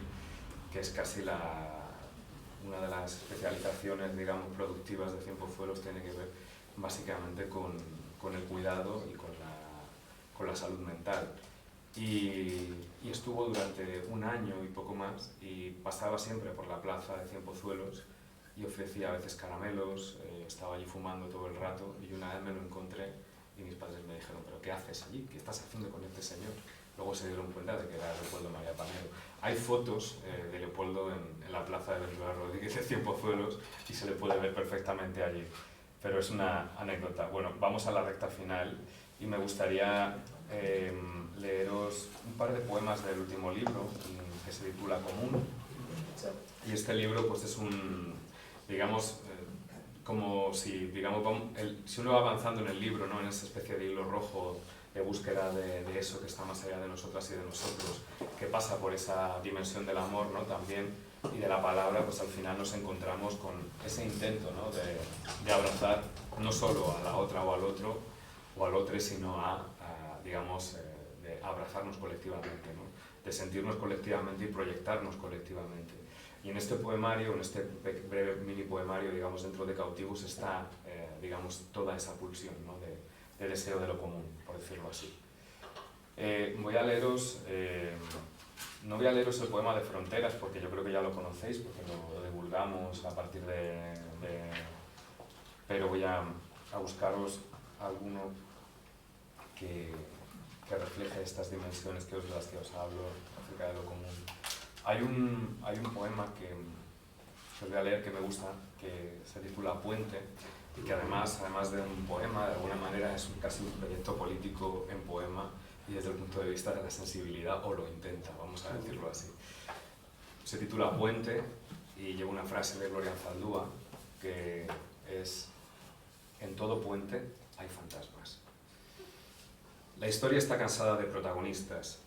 que es casi una de las especializaciones, digamos, productivas de Cienpozuelos, tiene que ver básicamente con el cuidado y con la salud mental. Y estuvo durante 1 año y poco más, y pasaba siempre por la plaza de Cienpozuelos y ofrecía a veces caramelos, estaba allí fumando todo el rato, y una vez me lo encontré y mis padres me dijeron: ¿pero qué haces allí? ¿Qué estás haciendo con este señor? Luego se dieron cuenta de que era Leopoldo María Panero. Hay fotos de Leopoldo en la plaza de Ventura Rodríguez de Cienpozuelos y se le puede ver perfectamente allí. Pero es una anécdota. Bueno, vamos a la recta final y me gustaría leeros un par de poemas del último libro, que se titula Común. Y este libro pues es un, digamos, como si, digamos, si uno va avanzando en el libro, ¿no? En esa especie de hilo rojo de búsqueda de eso que está más allá de nosotras y de nosotros, que pasa por esa dimensión del amor, ¿no? También, y de la palabra, pues al final nos encontramos con ese intento, ¿no? de abrazar no solo a la otra o al otro, sino digamos, de abrazarnos colectivamente, ¿no? De sentirnos colectivamente y proyectarnos colectivamente. Y en este poemario, en este breve mini poemario, digamos, dentro de Cautivus está, digamos, toda esa pulsión, ¿no? de deseo de lo común, por decirlo así. Voy a leeros, no voy a leeros el poema de Fronteras, porque yo creo que ya lo conocéis, porque lo divulgamos a partir pero voy a buscaros alguno que refleje estas dimensiones de las que os hablo acerca de lo común. Hay un poema que os voy a leer que me gusta, que se titula Puente, y que además de un poema, de alguna manera es casi un proyecto político en poema, y desde el punto de vista de la sensibilidad, o lo intenta, vamos a decirlo así. Se titula Puente, y lleva una frase de Gloria Anzaldúa, que es: en todo puente hay fantasmas. La historia está cansada de protagonistas.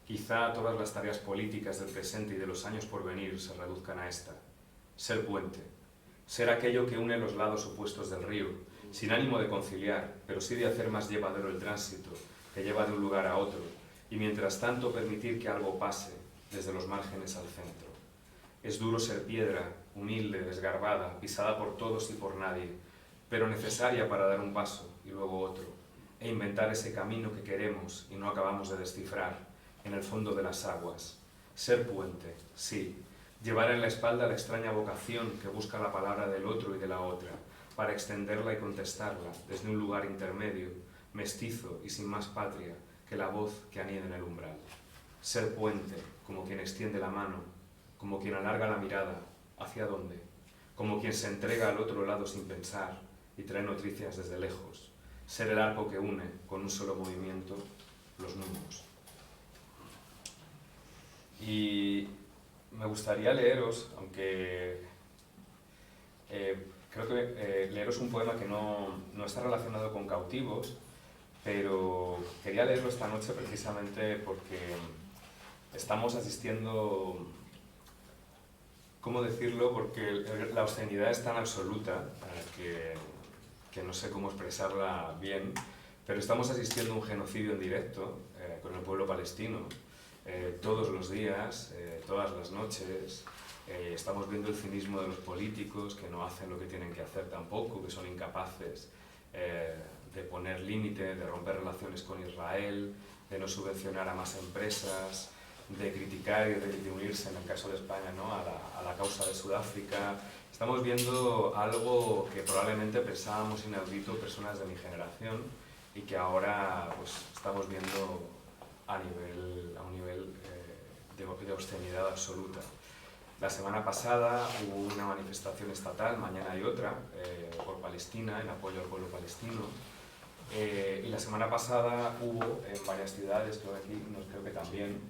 Quizá todas las tareas políticas del presente y de los años por venir se reduzcan a esta: ser puente, ser aquello que une los lados opuestos del río, sin ánimo de conciliar, pero sí de hacer más llevadero el tránsito que lleva de un lugar a otro, y mientras tanto permitir que algo pase desde los márgenes al centro. Es duro ser piedra, humilde, desgarbada, pisada por todos y por nadie, pero necesaria para dar un paso y luego otro, e inventar ese camino que queremos y no acabamos de descifrar en el fondo de las aguas. Ser puente, sí, llevar en la espalda la extraña vocación que busca la palabra del otro y de la otra, para extenderla y contestarla desde un lugar intermedio, mestizo y sin más patria que la voz que anida en el umbral. Ser puente, como quien extiende la mano, como quien alarga la mirada, ¿hacia dónde? Como quien se entrega al otro lado sin pensar y trae noticias desde lejos. Ser el arco que une, con un solo movimiento, los mundos. Y me gustaría leeros, aunque creo que leeros un poema que no está relacionado con Cautivos, pero quería leerlo esta noche precisamente porque estamos asistiendo, ¿cómo decirlo? Porque la obscenidad es tan absoluta que no sé cómo expresarla bien, pero estamos asistiendo a un genocidio en directo con el pueblo palestino. Todos los días, todas las noches, estamos viendo el cinismo de los políticos que no hacen lo que tienen que hacer tampoco, que son incapaces de poner límite, de romper relaciones con Israel, de no subvencionar a más empresas, de criticar y de unirse, en el caso de España, ¿no? a la causa de Sudáfrica. Estamos viendo algo que probablemente pensábamos inaudito personas de mi generación y que ahora pues, estamos viendo a un nivel de obscenidad absoluta. La semana pasada hubo una manifestación estatal, mañana hay otra, por Palestina, en apoyo al pueblo palestino. Y la semana pasada hubo en varias ciudades, creo que también,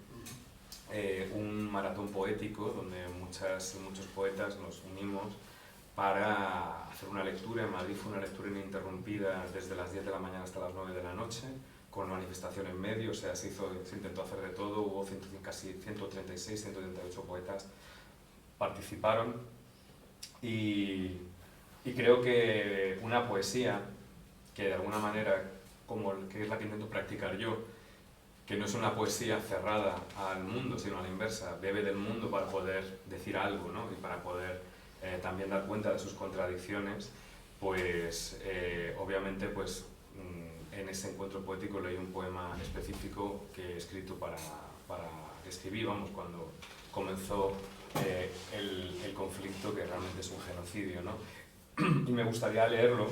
un maratón poético donde muchos poetas nos unimos para hacer una lectura. En Madrid fue una lectura ininterrumpida desde las 10 de la mañana hasta las 9 de la noche, con manifestación en medio, o sea, se intentó hacer de todo. Hubo casi 136, 138 poetas participaron y creo que una poesía que de alguna manera, que es la que intento practicar yo, que no es una poesía cerrada al mundo, sino a la inversa, bebe del mundo para poder decir algo, ¿no? Y para poder también dar cuenta de sus contradicciones, pues obviamente pues, en ese encuentro poético leí un poema específico que he escrito para escribir, vamos, cuando comenzó el conflicto, que realmente es un genocidio, ¿no? Y me gustaría leerlo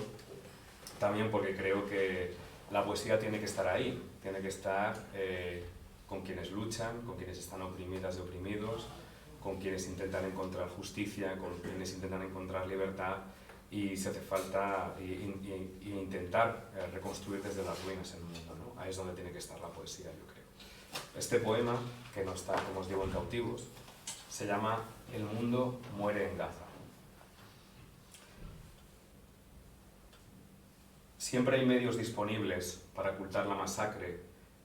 también porque creo que la poesía tiene que estar ahí, tiene que estar con quienes luchan, con quienes están oprimidas y oprimidos, con quienes intentan encontrar justicia, con quienes intentan encontrar libertad, y si hace falta intentar reconstruir desde las ruinas el mundo, ¿no? Ahí es donde tiene que estar la poesía, yo creo. Este poema, que no está, como os digo, en Cautivos, Se llama El mundo muere en Gaza. Siempre hay medios disponibles para ocultar la masacre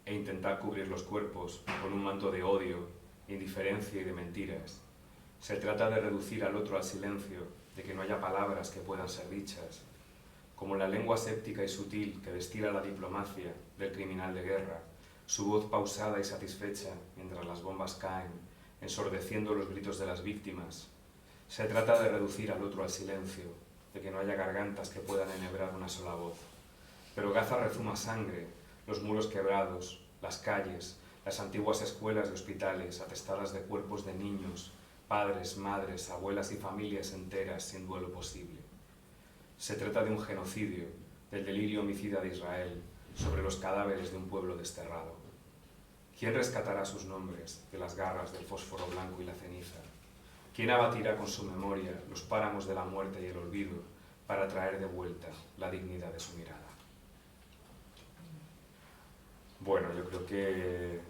e intentar cubrir los cuerpos con un manto de odio, indiferencia y de mentiras. Se trata de reducir al otro al silencio, de que no haya palabras que puedan ser dichas, como la lengua séptica y sutil que destila la diplomacia del criminal de guerra, su voz pausada y satisfecha mientras las bombas caen, ensordeciendo los gritos de las víctimas. Se trata de reducir al otro al silencio, de que no haya gargantas que puedan enhebrar una sola voz. Pero Gaza rezuma sangre, los muros quebrados, las calles, las antiguas escuelas y hospitales atestadas de cuerpos de niños, padres, madres, abuelas y familias enteras sin duelo posible. Se trata de un genocidio, del delirio homicida de Israel, sobre los cadáveres de un pueblo desterrado. ¿Quién rescatará sus nombres de las garras del fósforo blanco y la ceniza? ¿Quién abatirá con su memoria los páramos de la muerte y el olvido para traer de vuelta la dignidad de su mirada? Bueno, yo creo que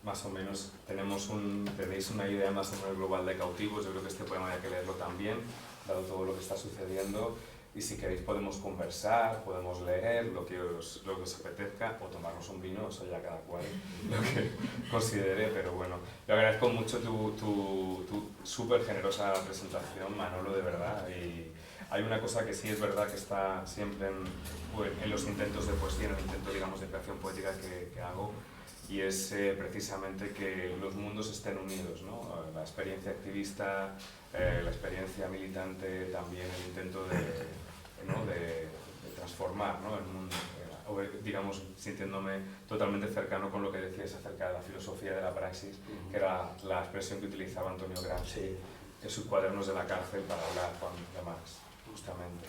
más o menos tenéis una idea más o menos global de Cautivos. Yo creo que este poema hay que leerlo también, dado todo lo que está sucediendo. Y si queréis podemos conversar, podemos leer lo que os apetezca, o tomarnos un vino, eso ya cada cual lo que considere, pero bueno, le agradezco mucho tu súper generosa presentación, Manolo, de verdad. Y hay una cosa que sí es verdad que está siempre en los intentos de poesía, en el intento, digamos, de creación poética que hago, y es precisamente que los mundos estén unidos, ¿no? La experiencia activista, la experiencia militante, también el intento de transformar, ¿no?, el mundo, digamos, sintiéndome totalmente cercano con lo que decías acerca de la filosofía de la praxis, que era la expresión que utilizaba Antonio Gramsci en sus cuadernos de la cárcel para hablar de Marx, justamente.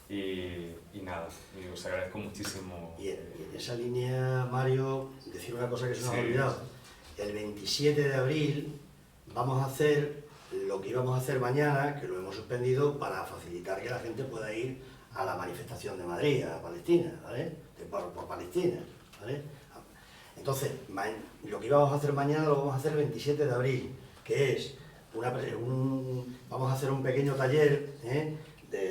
Y nada, y os agradezco muchísimo. Y en esa línea, Mario, decir una cosa que se nos ha olvidado. El 27 de abril vamos a hacer lo que íbamos a hacer mañana, que lo hemos suspendido para facilitar que la gente pueda ir a la manifestación de Madrid, a Palestina, ¿vale? Por Palestina, ¿vale? Entonces, lo que íbamos a hacer mañana lo vamos a hacer el 27 de abril, que es vamos a hacer un pequeño taller,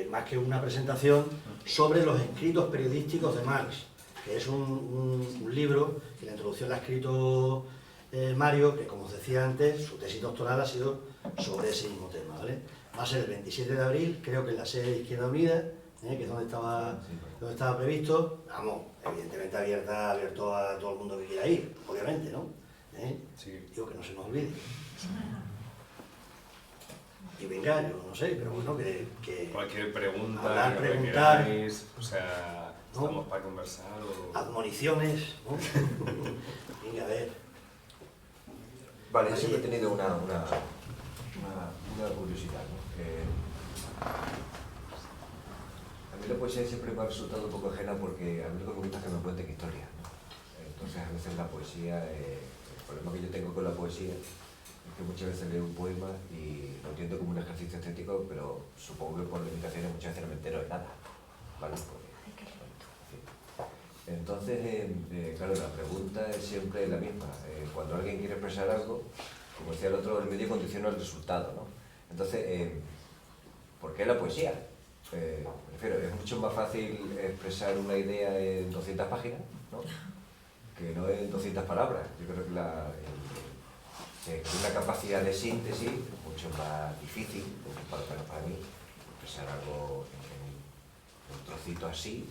más que una presentación, sobre los escritos periodísticos de Marx, que es un libro que la introducción la ha escrito Mario, que como os decía antes, su tesis doctoral ha sido sobre ese mismo tema, ¿vale? Va a ser el 27 de abril, creo que en la sede de Izquierda Unida, que es donde estaba previsto, vamos, evidentemente abierto a todo el mundo que quiera ir, obviamente, ¿no? Digo, que no se nos olvide. Y venga, yo no sé, pero bueno, que cualquier pregunta, preguntar, que queráis, o sea, ¿no? Estamos para conversar o... Admoniciones, ¿no? Venga, a ver. Vale, yo siempre he tenido una curiosidad, ¿no? A mí la poesía siempre me ha resultado un poco ajena porque a mí lo que me gusta es que me cuenten historias, ¿no? Entonces a veces la poesía, el problema que yo tengo con la poesía es que muchas veces leo un poema y lo entiendo como un ejercicio estético, pero supongo que por limitaciones muchas veces no me entero de nada, ¿vale? Entonces, claro, la pregunta es siempre la misma. Cuando alguien quiere expresar algo, como decía el otro, el medio condiciona el resultado, ¿no? Entonces, ¿por qué la poesía? Me refiero, es mucho más fácil expresar una idea en 200 páginas, ¿no?, que no en 200 palabras. Yo creo que una capacidad de síntesis es mucho más difícil, para mí, expresar algo en un trocito así,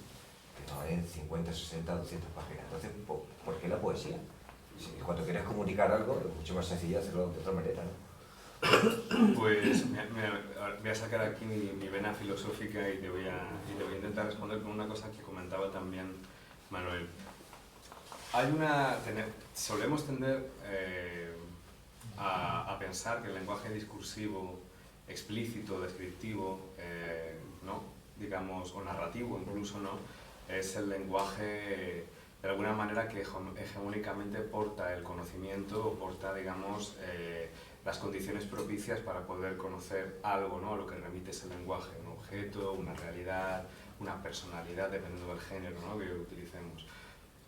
que no en 50, 60, 200 páginas. Entonces, ¿por qué la poesía? Cuando quieres comunicar algo, es mucho más sencillo hacerlo de otra manera, ¿no? Pues voy a sacar aquí mi vena filosófica y te voy a intentar responder con una cosa que comentaba también Manuel. Solemos tender a pensar que el lenguaje discursivo, explícito, descriptivo, ¿no?, digamos, o narrativo incluso, ¿no?, es el lenguaje de alguna manera que hegemónicamente porta el conocimiento, o porta, digamos, las condiciones propicias para poder conocer algo, ¿no?, a lo que remite ese lenguaje, un objeto, una realidad, una personalidad, dependiendo del género, ¿no?, que utilicemos.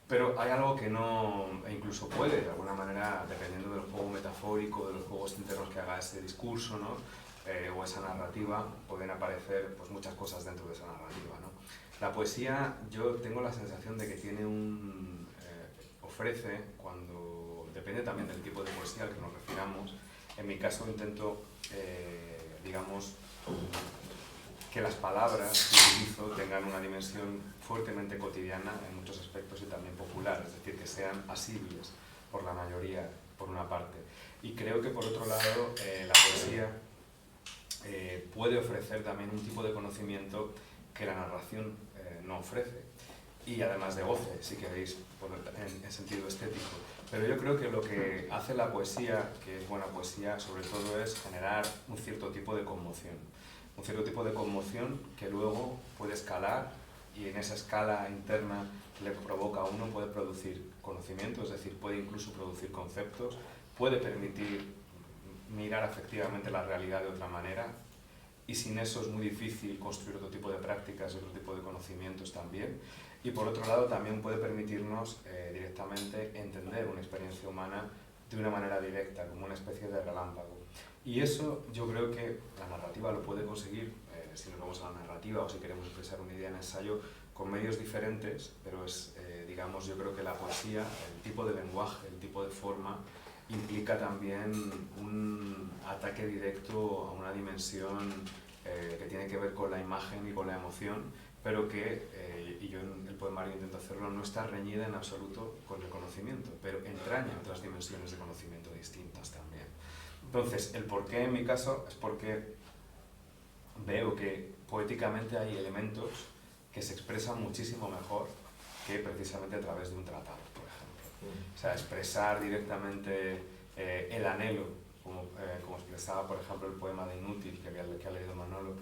Pero hay algo que no, e incluso puede, de alguna manera, dependiendo del juego metafórico, metafórico, de los juegos internos que haga ese discurso, ¿no? O esa narrativa, pueden aparecer pues, muchas cosas dentro de esa narrativa, ¿no? La poesía, yo tengo la sensación de que tiene ofrece, cuando depende también del tipo de poesía al que nos refiramos. En mi caso intento, digamos, que las palabras que utilizo tengan una dimensión fuertemente cotidiana en muchos aspectos y también popular, es decir, que sean asibles por la mayoría, por una parte. Y creo que por otro lado, la poesía puede ofrecer también un tipo de conocimiento que la narración no ofrece. Y además de goce, si queréis, en sentido estético. Pero yo creo que lo que hace la poesía, que es buena poesía, sobre todo es generar un cierto tipo de conmoción. Un cierto tipo de conmoción que luego puede escalar y en esa escala interna le provoca a uno, puede producir conocimiento, es decir, puede incluso producir conceptos, puede permitir mirar afectivamente la realidad de otra manera y sin eso es muy difícil construir otro tipo de prácticas y otro tipo de conocimientos también. Y por otro lado también puede permitirnos directamente entender una experiencia humana de una manera directa, como una especie de relámpago. Y eso yo creo que la narrativa lo puede conseguir, si nos vamos a la narrativa o si queremos expresar una idea en ensayo, con medios diferentes, pero es, digamos, yo creo que la poesía, el tipo de lenguaje, el tipo de forma, implica también un ataque directo a una dimensión que tiene que ver con la imagen y con la emoción, pero que, y yo en el poemario intento hacerlo, no está reñida en absoluto con el conocimiento, pero entraña otras dimensiones de conocimiento distintas también. Entonces, el porqué en mi caso es porque veo que poéticamente hay elementos que se expresan muchísimo mejor que precisamente a través de un tratado, por ejemplo. O sea, expresar directamente el anhelo, como expresaba, por ejemplo, el poema de Inútil que ha leído Manolo,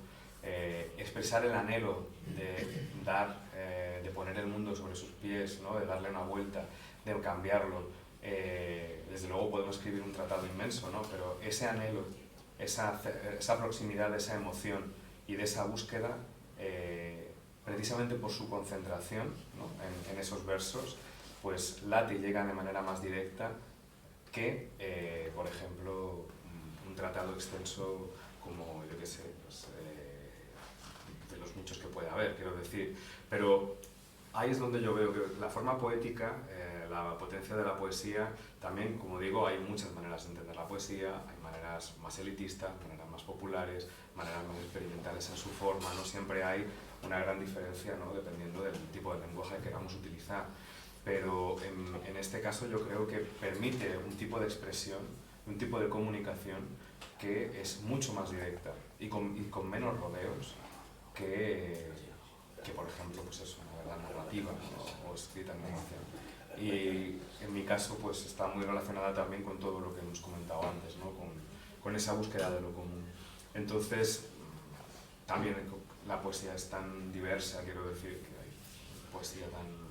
expresar el anhelo de poner el mundo sobre sus pies, ¿no? De darle una vuelta, de cambiarlo. Desde luego podemos escribir un tratado inmenso, ¿no? Pero ese anhelo, esa proximidad de esa emoción y de esa búsqueda, precisamente por su concentración, ¿no? en esos versos, pues late y llega de manera más directa que, por ejemplo, un tratado extenso como, yo qué sé, pues, de los muchos que puede haber, quiero decir. Pero ahí es donde yo veo que la forma poética, la potencia de la poesía, también, como digo, hay muchas maneras de entender la poesía, hay maneras más elitistas, maneras más populares, maneras más experimentales en su forma, no siempre hay una gran diferencia, ¿no? Dependiendo del tipo de lenguaje que queramos utilizar. Pero en este caso yo creo que permite un tipo de expresión, un tipo de comunicación que es mucho más directa y con menos rodeos que por ejemplo, pues eso, la narrativa, ¿no? O escrita en narración. Y en mi caso pues está muy relacionada también con todo lo que hemos comentado antes, ¿no? Con esa búsqueda de lo común. Entonces, también la poesía es tan diversa, quiero decir, que hay poesía tan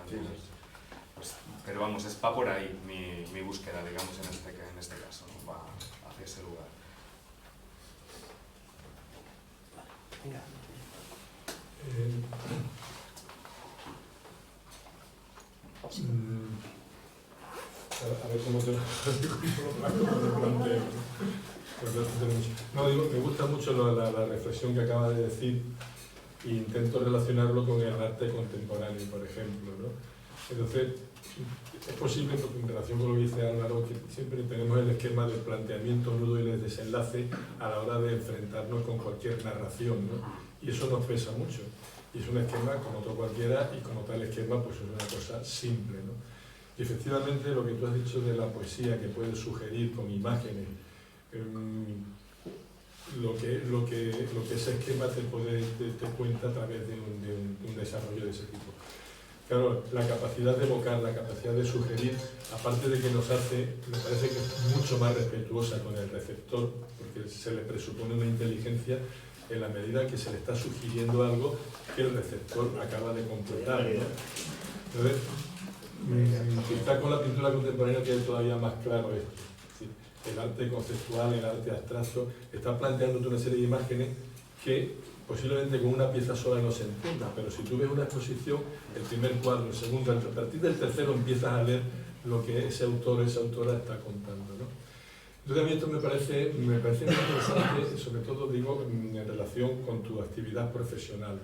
diversa. Pues, pero vamos, va por ahí mi búsqueda, digamos, en este caso, ¿no? Va hacia ese lugar. Venga. A ver cómo te lo planteo. No, digo, me gusta mucho la reflexión que acaba de decir e intento relacionarlo con el arte contemporáneo, por ejemplo, ¿no? Entonces, es posible, porque en relación con lo que dice Álvaro, que siempre tenemos el esquema del planteamiento, nudo y el desenlace a la hora de enfrentarnos con cualquier narración, ¿no? Y eso nos pesa mucho. Y es un esquema como otro cualquiera, y como tal esquema pues es una cosa simple, ¿no? Y efectivamente lo que tú has dicho de la poesía, que puede sugerir con imágenes, lo que ese esquema te cuenta a través de un desarrollo de ese tipo. Claro, la capacidad de evocar, la capacidad de sugerir, aparte de que nos hace, me parece que es mucho más respetuosa con el receptor, porque se le presupone una inteligencia en la medida que se le está sugiriendo algo que el receptor acaba de completar, ¿no? Entonces, quizá con la pintura contemporánea queda todavía más claro esto. ¿Sí? El arte conceptual, el arte abstracto, está planteándote una serie de imágenes que posiblemente con una pieza sola no se entienda, pero si tú ves una exposición, el primer cuadro, el segundo, a partir del tercero empiezas a leer lo que ese autor o esa autora está contando, ¿no? Entonces a mí esto me parece muy interesante, sobre todo digo en relación con tu actividad profesional,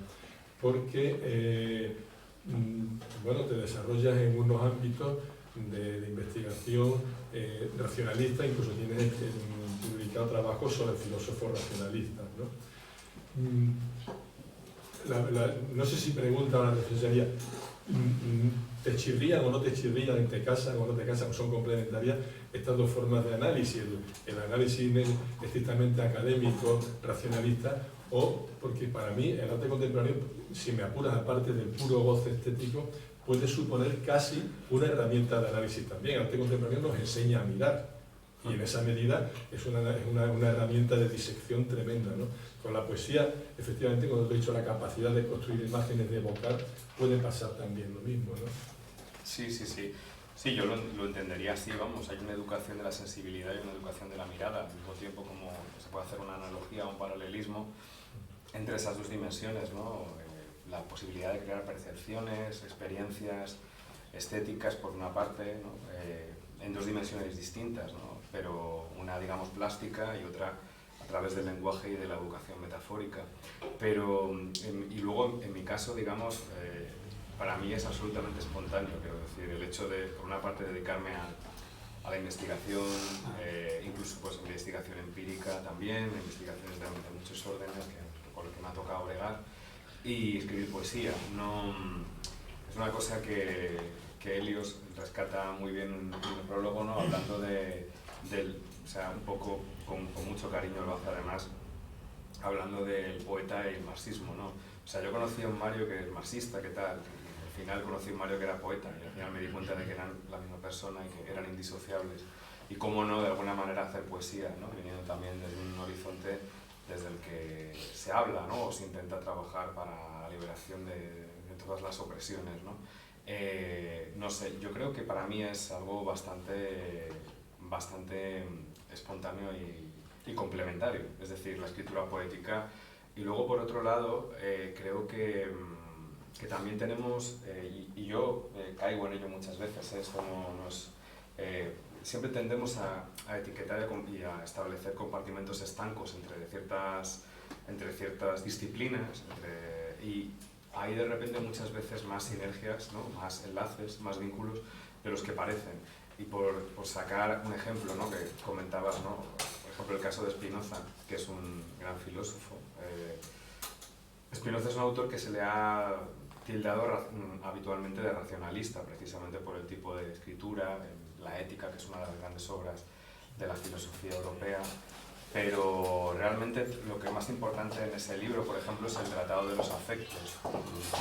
porque bueno, te desarrollas en unos ámbitos de investigación racionalista, incluso tienes publicado trabajos sobre filósofos racionalistas, ¿no? No sé si pregunta a la reflexionaría, ¿te chirrían o no te chirrían, te casan o no te casan, o son complementarias estas dos formas de análisis? El análisis estrictamente académico, racionalista, o porque para mí el arte contemporáneo, si me apuras, aparte del puro goce estético, puede suponer casi una herramienta de análisis también. El arte contemporáneo nos enseña a mirar, y en esa medida es una herramienta de disección tremenda, ¿no? Con la poesía, efectivamente, cuando te he dicho la capacidad de construir imágenes, de evocar, puede pasar también lo mismo, ¿no? Sí, sí, sí. Sí, yo lo entendería así, vamos, hay una educación de la sensibilidad y una educación de la mirada, al mismo tiempo como se puede hacer una analogía o un paralelismo entre esas dos dimensiones, ¿no? La posibilidad de crear percepciones, experiencias estéticas por una parte, ¿no? En dos dimensiones distintas, ¿no? Pero una, digamos, plástica y otra a través del lenguaje y de la educación metafórica. Pero, y luego, en mi caso, digamos, para mí es absolutamente espontáneo, quiero decir, el hecho de, por una parte, dedicarme a la investigación, incluso pues investigación empírica también, investigaciones de muchos órdenes con los que me ha tocado bregar, y escribir poesía. No, es una cosa que Helios rescata muy bien en el prólogo, ¿no? Hablando o sea, un poco con mucho cariño lo hace además, hablando del poeta y el marxismo, ¿no? O sea, yo conocí a un Mario que es marxista, ¿qué tal? Al final conocí a un Mario que era poeta y al final me di cuenta de que eran la misma persona y que eran indisociables. Y cómo no, de alguna manera, hacer poesía, ¿no? Viniendo también desde un horizonte desde el que se habla, ¿no? O se intenta trabajar para la liberación de todas las opresiones, ¿no? No sé, yo creo que para mí es algo bastante espontáneo y complementario, es decir, la escritura poética. Y luego, por otro lado, creo que también tenemos, y yo caigo en ello muchas veces, esto no es, siempre tendemos a etiquetar y a establecer compartimentos estancos entre ciertas disciplinas, y hay de repente muchas veces más sinergias, ¿no? Más enlaces, más vínculos de los que parecen. Y por sacar un ejemplo, ¿no? Que comentabas, ¿no? Por ejemplo, el caso de Spinoza, que es un gran filósofo. Spinoza es un autor que se le ha tildado habitualmente de racionalista, precisamente por el tipo de escritura, la ética, que es una de las grandes obras de la filosofía europea. Pero realmente lo que es más importante en ese libro, por ejemplo, es el tratado de los afectos.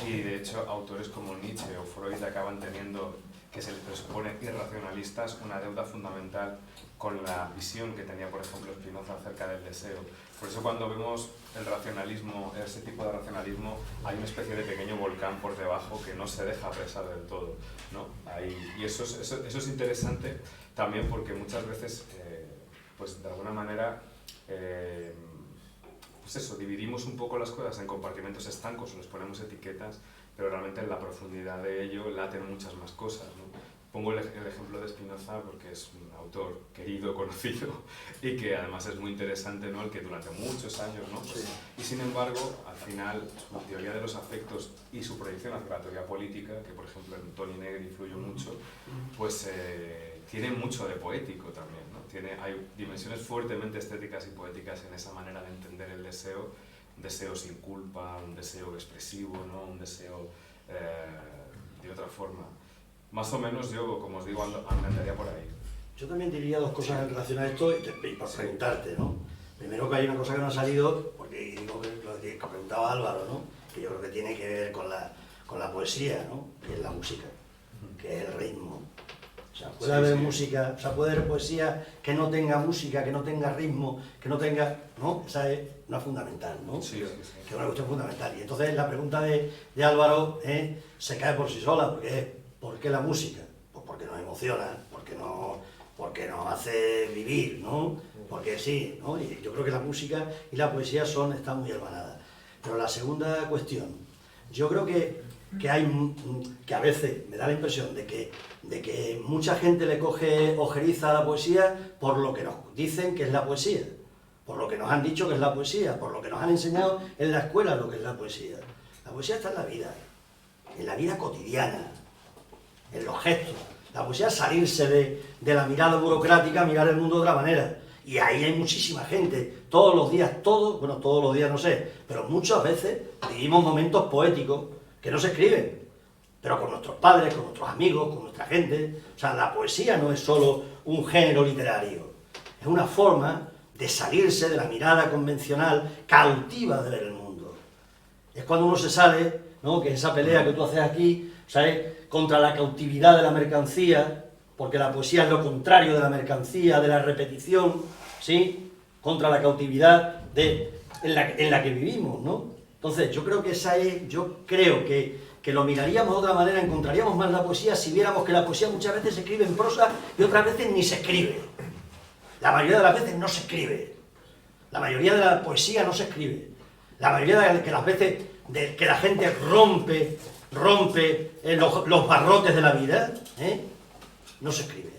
Y de hecho, autores como Nietzsche o Freud acaban teniendo, que se les presupone irracionalistas, una deuda fundamental con la visión que tenía, por ejemplo, Spinoza acerca del deseo. Por eso cuando vemos el racionalismo, ese tipo de racionalismo, hay una especie de pequeño volcán por debajo que no se deja apresar del todo, ¿no? Y eso es interesante también porque muchas veces, pues de alguna manera, pues eso, dividimos un poco las cosas en compartimentos estancos o les ponemos etiquetas, pero realmente en la profundidad de ello laten muchas más cosas, ¿no? Pongo el ejemplo de Spinoza porque es un autor querido, conocido y que además es muy interesante, ¿no? El que durante muchos años, ¿no? Pues, y sin embargo, al final, su teoría de los afectos y su proyección hacia la teoría política, que por ejemplo en Toni Negri influyó mucho, pues tiene mucho de poético también, ¿no? Hay dimensiones fuertemente estéticas y poéticas en esa manera de entender el deseo, un deseo sin culpa, un deseo expresivo, ¿no? Un deseo de otra forma. Más o menos yo, como os digo, andaría por ahí. Yo también diría dos cosas en relación a esto y para preguntarte, ¿no? Primero que hay una cosa que no ha salido, porque digo que lo que preguntaba Álvaro, ¿no? Que yo creo que tiene que ver con la poesía, ¿no? Y es la música, que es el ritmo. O sea, puede haber música, o sea, puede haber poesía que no tenga música, que no tenga ritmo, que no tenga, ¿no? Esa es una fundamental, ¿no? Sí. Que es una cuestión fundamental. Y entonces la pregunta de Álvaro se cae por sí sola, porque es ¿por qué la música? Pues porque nos emociona, porque nos hace vivir, ¿no? Porque sí, ¿no? Y yo creo que la música y la poesía están muy hermanadas. Pero la segunda cuestión, yo creo que que a veces me da la impresión de que mucha gente le coge ojeriza a la poesía por lo que nos dicen que es la poesía, por lo que nos han dicho que es la poesía, por lo que nos han enseñado en la escuela lo que es la poesía. La poesía está en la vida cotidiana, en los gestos. La poesía es salirse de la mirada burocrática, mirar el mundo de otra manera. Y ahí hay muchísima gente, todos los días, bueno, todos los días no sé, pero muchas veces vivimos momentos poéticos que no se escriben, pero con nuestros padres, con nuestros amigos, con nuestra gente. O sea, la poesía no es solo un género literario, es una forma de salirse de la mirada convencional, cautiva de ver el mundo. Es cuando uno se sale, ¿no?, que esa pelea que tú haces aquí, ¿sabes?, contra la cautividad de la mercancía, porque la poesía es lo contrario de la mercancía, de la repetición, ¿sí?, contra la cautividad en la que vivimos, ¿no? Entonces, yo creo que lo miraríamos de otra manera, encontraríamos más la poesía si viéramos que la poesía muchas veces se escribe en prosa y otras veces ni se escribe. La mayoría de las veces no se escribe. La mayoría de la poesía no se escribe. La mayoría de las veces que la gente rompe los barrotes de la vida, no se escribe.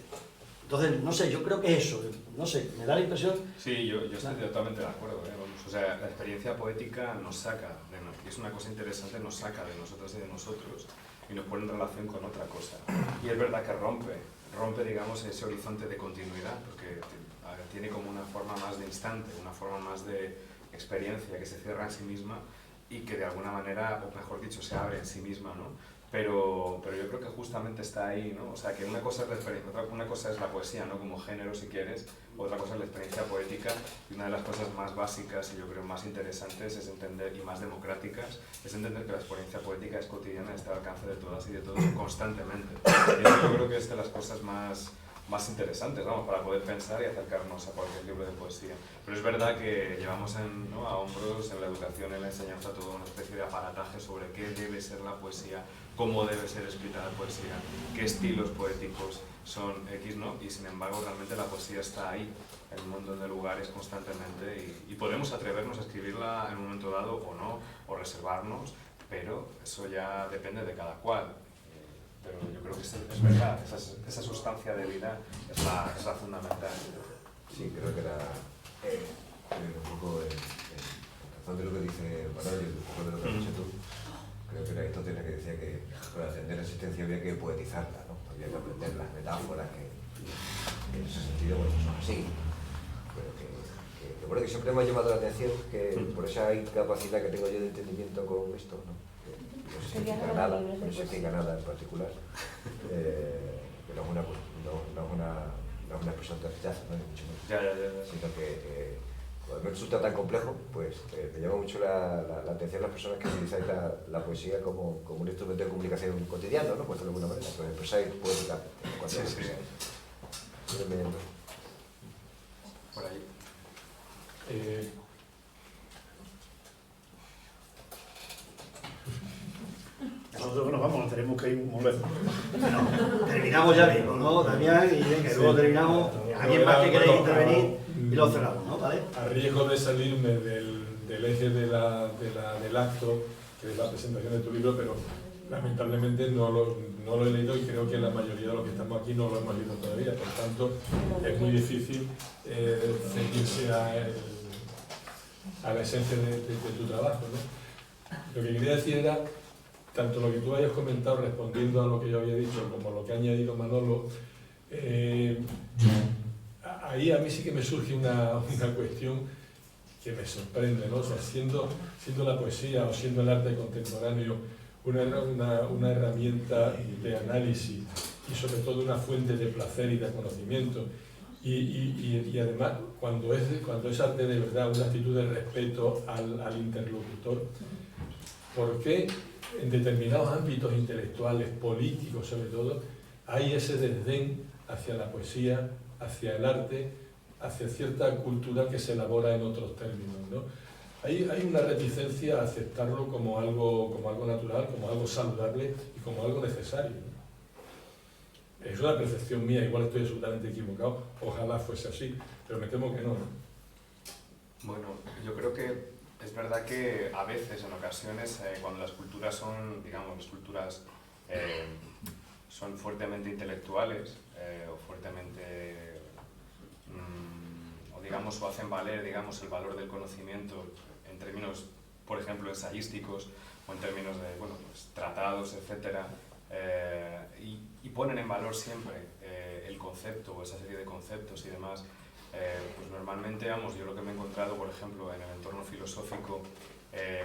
Entonces, no sé, yo creo que eso, no sé, me da la impresión... Sí, yo estoy totalmente de acuerdo, vamos. O sea, la experiencia poética nos saca, y es una cosa interesante, nos saca de nosotras y de nosotros y nos pone en relación con otra cosa. Y es verdad que rompe, digamos, ese horizonte de continuidad, porque tiene como una forma más de instante, una forma más de experiencia que se cierra en sí misma y que de alguna manera, o mejor dicho, se abre en sí misma, ¿no? Pero yo creo que justamente está ahí, ¿no? O sea, que una cosa es la experiencia, una cosa es la poesía, ¿no?, como género, si quieres, otra cosa es la experiencia poética, y una de las cosas más básicas y yo creo más interesantes es entender, y más democráticas, es entender que la experiencia poética es cotidiana, está al alcance de todas y de todos constantemente. Y eso yo creo que es de las cosas más interesantes, vamos, para poder pensar y acercarnos a cualquier libro de poesía. Pero es verdad que llevamos ¿no?, a hombros en la educación, en la enseñanza, toda una especie de aparataje sobre qué debe ser la poesía, cómo debe ser escrita la poesía, qué estilos poéticos son X, ¿no? Y sin embargo realmente la poesía está ahí, en un montón de lugares constantemente y podemos atrevernos a escribirla en un momento dado o no, o reservarnos, pero eso ya depende de cada cual. Pero yo creo que es verdad, esa sustancia de vida es la fundamental. Sí, creo que era un poco en razón de lo que dice Manuel y un poco de lo que has dicho tú. Creo que era Aristóteles que decía que para entender la existencia había que poetizarla, ¿no? Había que aprender las metáforas que en ese sentido, bueno, son así. Pero que bueno, que siempre me ha llamado la atención que por esa incapacidad que tengo yo de entendimiento con esto, ¿no? No significa nada, no significa nada en particular, que no es una expresión de rechazo, ¿no? Ni mucho menos. Sino que cuando me resulta tan complejo, pues me llama mucho la atención las personas que utilizáis la poesía como un instrumento de comunicación cotidiano, ¿no? Pues de alguna manera, pues expresáis poética. Sí. Por ahí. Nosotros nos vamos, tenemos que ir muy lejos. Bueno, terminamos ya mismo, ¿no, Damián? Y que luego terminamos. ¿Alguien más que queréis intervenir? Y lo cerramos, ¿no? ¿Vale? A riesgo de salirme del eje del acto, que es la presentación de tu libro, pero lamentablemente no lo he leído y creo que la mayoría de los que estamos aquí no lo hemos leído todavía. Por tanto, es muy difícil ceñirse a la esencia de tu trabajo, ¿no? Lo que quería decir era, tanto lo que tú hayas comentado respondiendo a lo que yo había dicho, como lo que ha añadido Manolo, ahí a mí sí que me surge una cuestión que me sorprende, ¿no? O sea, siendo la poesía o siendo el arte contemporáneo una herramienta de análisis y sobre todo una fuente de placer y de conocimiento, y además cuando es arte de verdad, una actitud de respeto al interlocutor, ¿por qué en determinados ámbitos intelectuales, políticos sobre todo, hay ese desdén hacia la poesía, hacia el arte, hacia cierta cultura que se elabora en otros términos, ¿no? Hay una reticencia a aceptarlo como algo natural, como algo saludable y como algo necesario, ¿no? Es una percepción mía, igual estoy absolutamente equivocado, ojalá fuese así, pero me temo que no, ¿no? Bueno, yo creo que es verdad que a veces, en ocasiones, cuando las culturas son, digamos, las culturas son fuertemente intelectuales o fuertemente, o digamos, o hacen valer, digamos, el valor del conocimiento en términos, por ejemplo, ensayísticos o en términos de, bueno, pues, tratados, etcétera, y ponen en valor siempre el concepto o esa serie de conceptos y demás. Pues normalmente, vamos, yo lo que me he encontrado, por ejemplo, en el entorno filosófico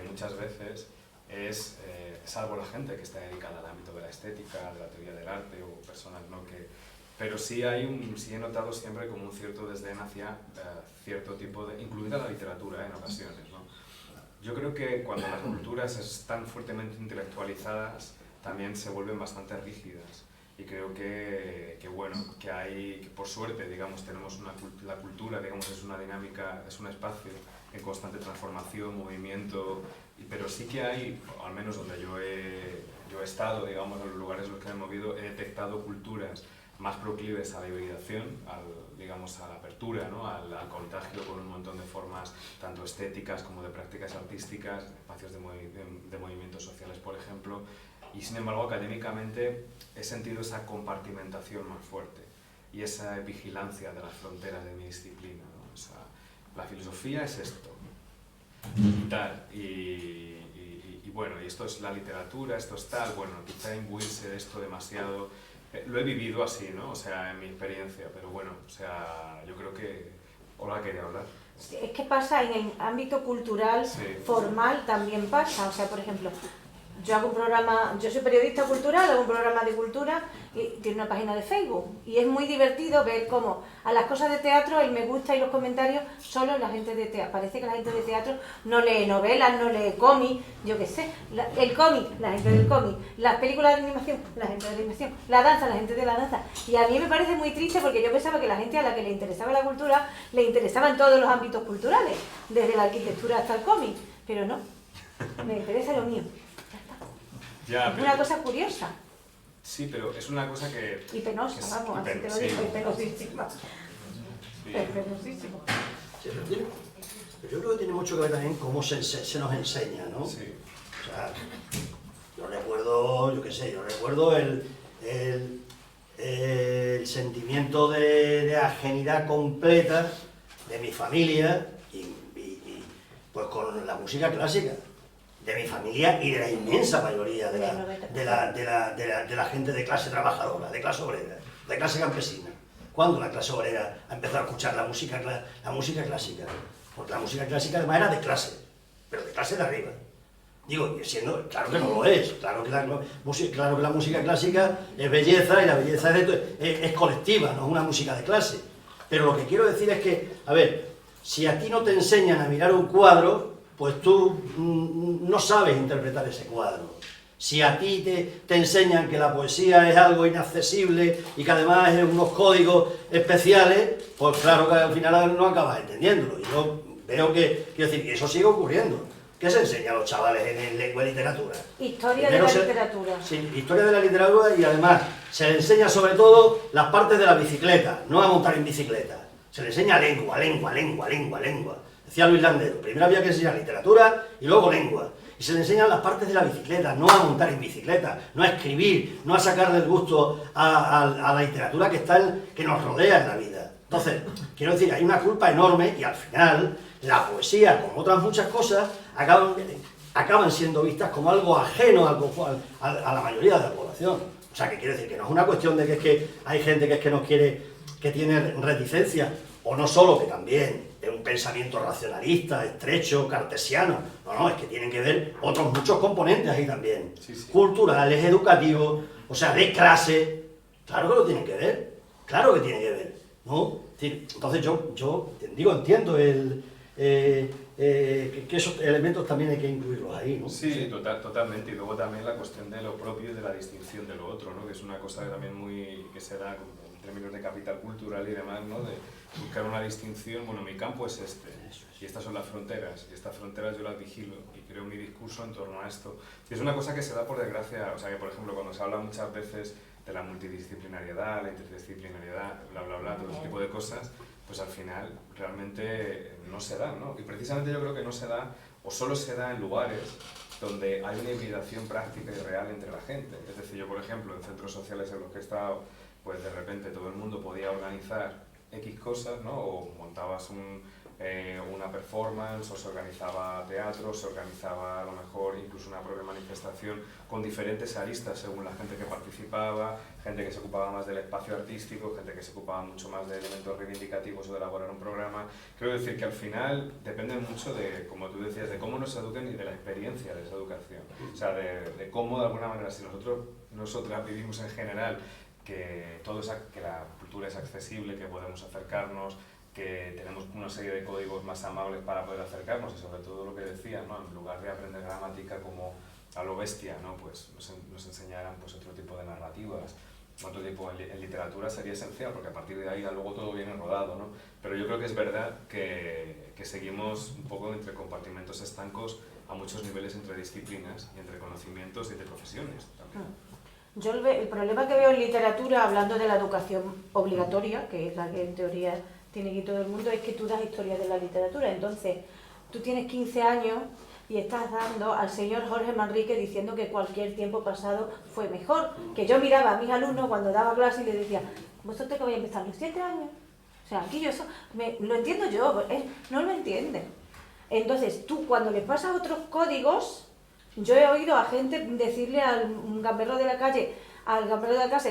muchas veces es, salvo la gente que está dedicada al ámbito de la estética, de la teoría del arte o personas, ¿no? Pero sí he notado siempre como un cierto desdén hacia cierto tipo de, incluida la literatura en ocasiones, ¿no? Yo creo que cuando las culturas están fuertemente intelectualizadas también se vuelven bastante rígidas. Y creo que bueno, que por suerte, digamos, tenemos la cultura, digamos, es una dinámica, es un espacio en constante transformación, movimiento, pero sí que hay, al menos donde yo he estado, digamos, en los lugares en los que me he movido, he detectado culturas más proclives a la hibridación, digamos, a la apertura, ¿no? al contagio con un montón de formas, tanto estéticas como de prácticas artísticas, espacios de movimientos sociales, por ejemplo. Y sin embargo, académicamente he sentido esa compartimentación más fuerte y esa vigilancia de las fronteras de mi disciplina, ¿no? La filosofía es esto y tal, y bueno, y esto es la literatura, esto es tal, bueno, quizá imbuirse de esto demasiado, lo he vivido así, ¿no? O sea, en mi experiencia, pero bueno, o sea, yo creo que... Hola, quería hablar. Es que pasa en el ámbito cultural, Sí. formal también pasa, o sea, por ejemplo, yo hago un programa, yo soy periodista cultural, hago un programa de cultura y tiene una página de Facebook y es muy divertido ver cómo a las cosas de teatro el me gusta y los comentarios solo la gente de teatro. Parece que la gente de teatro no lee novelas, no lee cómics, yo qué sé, el cómic, la gente del cómic, las películas de animación, la gente de la animación, la danza, la gente de la danza. Y a mí me parece muy triste porque yo pensaba que la gente a la que le interesaba la cultura le interesaban todos los ámbitos culturales, desde la arquitectura hasta el cómic, pero no, me interesa lo mío. Ya, Es una cosa curiosa. Sí, pero es una cosa que... Y penosa, que es- vamos, así te lo sí. digo, y penosísima. Sí. Es penosísimo. Sí, pero yo creo que tiene mucho que ver también cómo se nos enseña, ¿no? Sí. O sea, yo recuerdo, yo qué sé, yo recuerdo el sentimiento de ajenidad completa de mi familia y pues con la música clásica. De mi familia y de la inmensa mayoría de la gente de clase trabajadora, de clase obrera, de clase campesina. ¿Cuándo la clase obrera ha empezado a escuchar la música clásica? Porque la música clásica además era de clase, pero de clase de arriba. Digo, siendo, claro que no lo es, claro que la música clásica es belleza y la belleza es colectiva, no es una música de clase. Pero lo que quiero decir es que, a ver, si a ti no te enseñan a mirar un cuadro, pues tú no sabes interpretar ese cuadro. Si a ti te enseñan que la poesía es algo inaccesible y que además es unos códigos especiales, pues claro que al final no acabas entendiéndolo. Y yo veo que, quiero decir, que eso sigue ocurriendo. ¿Qué se enseña a los chavales en lengua y literatura? Historia de la literatura. Sí, historia de la literatura y además se le enseña sobre todo las partes de la bicicleta, no a montar en bicicleta. Se le enseña lengua. Decía Luis Landero, primero había que enseñar literatura y luego lengua. Y se le enseñan las partes de la bicicleta, no a montar en bicicleta, no a escribir, no a sacar del gusto a la literatura que nos rodea en la vida. Entonces, quiero decir, hay una culpa enorme y al final la poesía, como otras muchas cosas, acaban siendo vistas como algo ajeno a la mayoría de la población. O sea, que quiero decir que no es una cuestión de que es que hay gente que nos quiere, que tiene reticencia, o no solo, que también de un pensamiento racionalista, estrecho, cartesiano. No, es que tienen que ver otros muchos componentes ahí también. Sí, sí. Culturales, educativos, o sea, de clase. Claro que lo tienen que ver. Claro que tienen que ver, ¿no? Entonces yo digo, entiendo que esos elementos también hay que incluirlos ahí, ¿no? Sí, totalmente. Y luego también la cuestión de lo propio y de la distinción de lo otro, ¿no? Que es una cosa también que se da en términos de capital cultural y demás, ¿no? De buscar una distinción. Bueno, mi campo es este, y estas son las fronteras, y estas fronteras yo las vigilo y creo mi discurso en torno a esto. Y es una cosa que se da por desgracia, o sea, que por ejemplo cuando se habla muchas veces de la multidisciplinariedad, la interdisciplinariedad, bla, bla, bla, todo ese tipo de cosas, pues al final realmente no se da, ¿no? Y precisamente yo creo que no se da, o solo se da en lugares donde hay una hibridación práctica y real entre la gente. Es decir, yo por ejemplo, en centros sociales en los que he estado, pues de repente todo el mundo podía organizar X cosas, ¿no? O montabas una performance, o se organizaba teatro, se organizaba a lo mejor incluso una propia manifestación con diferentes aristas según la gente que participaba, gente que se ocupaba más del espacio artístico, gente que se ocupaba mucho más de elementos reivindicativos o de elaborar un programa. Quiero decir que al final depende mucho de, como tú decías, de cómo nos eduquen y de la experiencia de esa educación. O sea, de cómo de alguna manera, si nosotras vivimos en general que que la cultura es accesible, que podemos acercarnos, que tenemos una serie de códigos más amables para poder acercarnos, y sobre todo lo que decía, ¿no? En lugar de aprender gramática como a lo bestia, ¿no? Pues nos enseñaran pues, otro tipo de narrativas, otro tipo en literatura sería esencial, porque a partir de ahí luego todo viene rodado, ¿no? Pero yo creo que es verdad que seguimos un poco entre compartimentos estancos a muchos niveles entre disciplinas y entre conocimientos y entre profesiones también. Yo el problema que veo en literatura, hablando de la educación obligatoria, que es la que en teoría tiene que todo el mundo, es que tú das historia de la literatura. Entonces, tú tienes 15 años y estás dando al señor Jorge Manrique diciendo que cualquier tiempo pasado fue mejor. Que yo miraba a mis alumnos cuando daba clase y les decía, ¿vosotros que vais a empezar los 7 años? O sea, aquí yo eso, lo entiendo yo, no lo entienden. Entonces, tú cuando le pasas otros códigos, yo he oído a gente decirle al gamberro de la calle,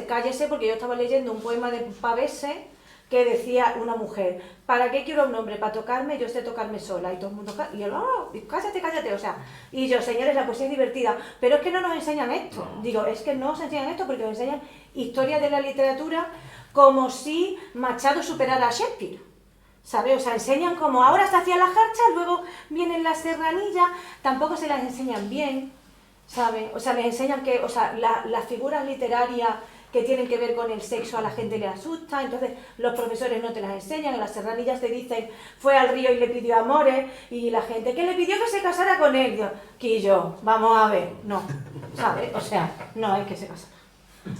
cállese, porque yo estaba leyendo un poema de Pavese, que decía una mujer, ¿para qué quiero un hombre? Para tocarme, yo sé tocarme sola. Y todo el mundo, y él, cállate, o sea. Y yo, señores, la poesía es divertida, pero es que no nos enseñan esto. Digo, es que no nos enseñan esto porque nos enseñan historia de la literatura como si Machado superara a Shakespeare. ¿Sabes? O sea, enseñan como ahora se hacían las jarchas, luego vienen las serranillas, tampoco se las enseñan bien, ¿sabes? O sea, les enseñan que, o sea, las figuras literarias que tienen que ver con el sexo a la gente le asusta, entonces los profesores no te las enseñan, en las serranillas te dicen, fue al río y le pidió amores, y la gente, que le pidió que se casara con él, yo, Quillo, vamos a ver, no, ¿sabes? O sea, no hay que se casara.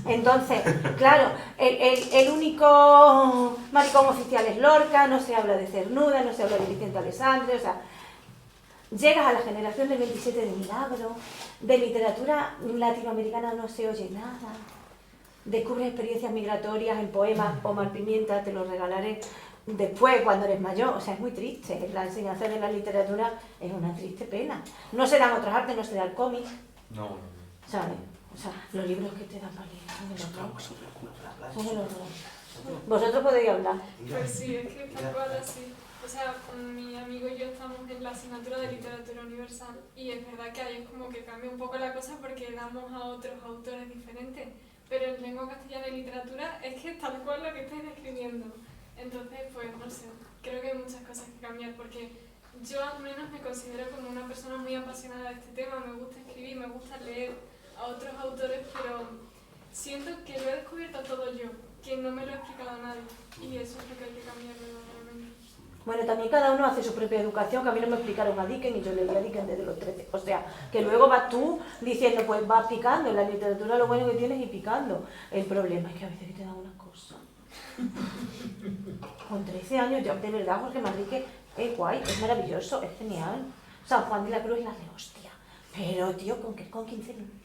Entonces, claro, el único maricón oficial es Lorca, no se habla de Cernuda, no se habla de Vicente Alessandri, o sea, llegas a la generación del 27 de Milagro, de literatura latinoamericana no se oye nada, descubres experiencias migratorias en poemas, Omar Pimienta, te lo regalaré después cuando eres mayor, o sea, es muy triste, la enseñanza de la literatura es una triste pena, no se dan otras artes, no se da el cómic, No. ¿sabes? O sea, los libros que te dan para leer son el horror. Son el horror. Vosotros podéis hablar. Pues sí, es que tal cual así. O sea, mi amigo y yo estamos en la asignatura de literatura universal y es verdad que ahí es como que cambia un poco la cosa porque damos a otros autores diferentes, pero en lengua castellana y literatura es que es tal cual lo que estáis describiendo. Entonces, pues no sé, creo que hay muchas cosas que cambiar porque yo al menos me considero como una persona muy apasionada de este tema, me gusta escribir, me gusta leer a otros autores, pero siento que lo he descubierto todo yo, que no me lo ha explicado nadie, y eso es lo que hay que cambiar verdaderamente. Bueno, también cada uno hace su propia educación, que a mí no me explicaron a Dickens y yo leí a Dickens desde los 13. O sea, que luego vas tú diciendo, pues vas picando, en la literatura lo bueno que tienes es ir picando. El problema es que a veces te dan unas cosas. Con 13 años, yo, de verdad, Jorge Manrique es guay, es maravilloso, es genial. San Juan de la Cruz y la de hostia. Pero, tío, con 15 no.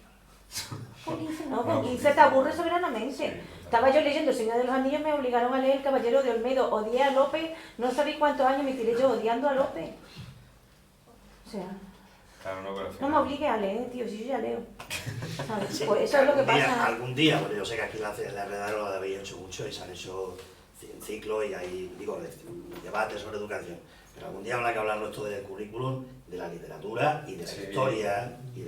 Con 15 no, con 15 te aburres soberanamente. Estaba yo leyendo El Señor de los Anillos, me obligaron a leer El Caballero de Olmedo, odié a Lope, no sabéis cuántos años me tiré yo odiando a Lope. O sea, Claro, no, pero no me obligues a leer, tío, si yo ya leo. ¿Sabes? Pues eso es lo que pasa. Algún día, porque yo sé que aquí la Redar lo habéis hecho mucho y se han hecho ciclos y hay, debates sobre educación. Pero algún día habrá que hablarlo esto del currículum, de la literatura y de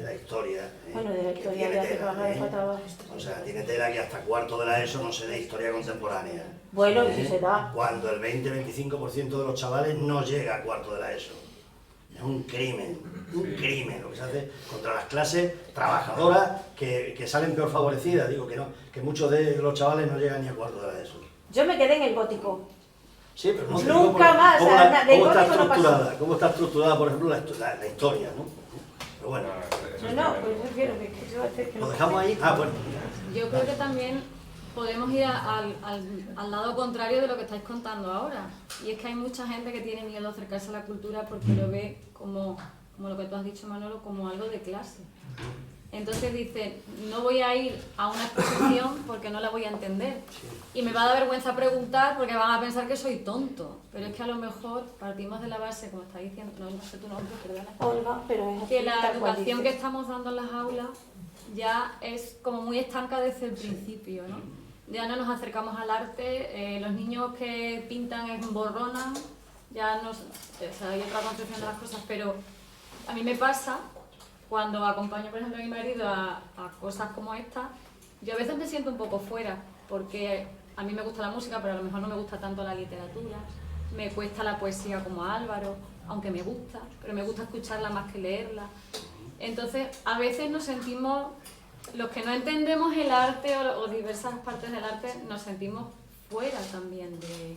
la historia. Bueno, de la historia ya te trabajas de trabajo. O sea, tiene tela que hasta cuarto de la ESO no se dé historia contemporánea. Bueno, y si se da. Cuando el 20-25% de los chavales no llega a cuarto de la ESO. Es un crimen lo que se hace contra las clases trabajadoras que salen peor favorecidas. Digo que no, que muchos de los chavales no llegan ni a cuarto de la ESO. Yo me quedé en el gótico. Sí, pero no nunca más. ¿Cómo está estructurada, por ejemplo, la historia, ¿no? Pero bueno. No, pues refiero que yo... ¿Lo dejamos ahí? Ah, bueno. Yo creo que también podemos ir al lado contrario de lo que estáis contando ahora. Y es que hay mucha gente que tiene miedo a acercarse a la cultura porque lo ve como lo que tú has dicho, Manolo, como algo de clase. Entonces dice, no voy a ir a una exposición porque no la voy a entender. Y me va a dar vergüenza preguntar porque van a pensar que soy tonto. Pero es que a lo mejor partimos de la base, como está diciendo, no sé tu nombre, perdona. Olga, pero es Que la tal cual educación que dices. estamos dando en las aulas ya es como muy estanca desde el principio, ¿no? Ya no nos acercamos al arte, los niños que pintan emborronan, ya no, o sea, hay otra concepción de las cosas, pero a mí me pasa cuando acompaño, por ejemplo, a mi marido a cosas como esta, yo a veces me siento un poco fuera, porque a mí me gusta la música, pero a lo mejor no me gusta tanto la literatura, me cuesta la poesía como a Álvaro, aunque me gusta, pero me gusta escucharla más que leerla. Entonces, a veces nos sentimos, los que no entendemos el arte o diversas partes del arte, nos sentimos fuera también de...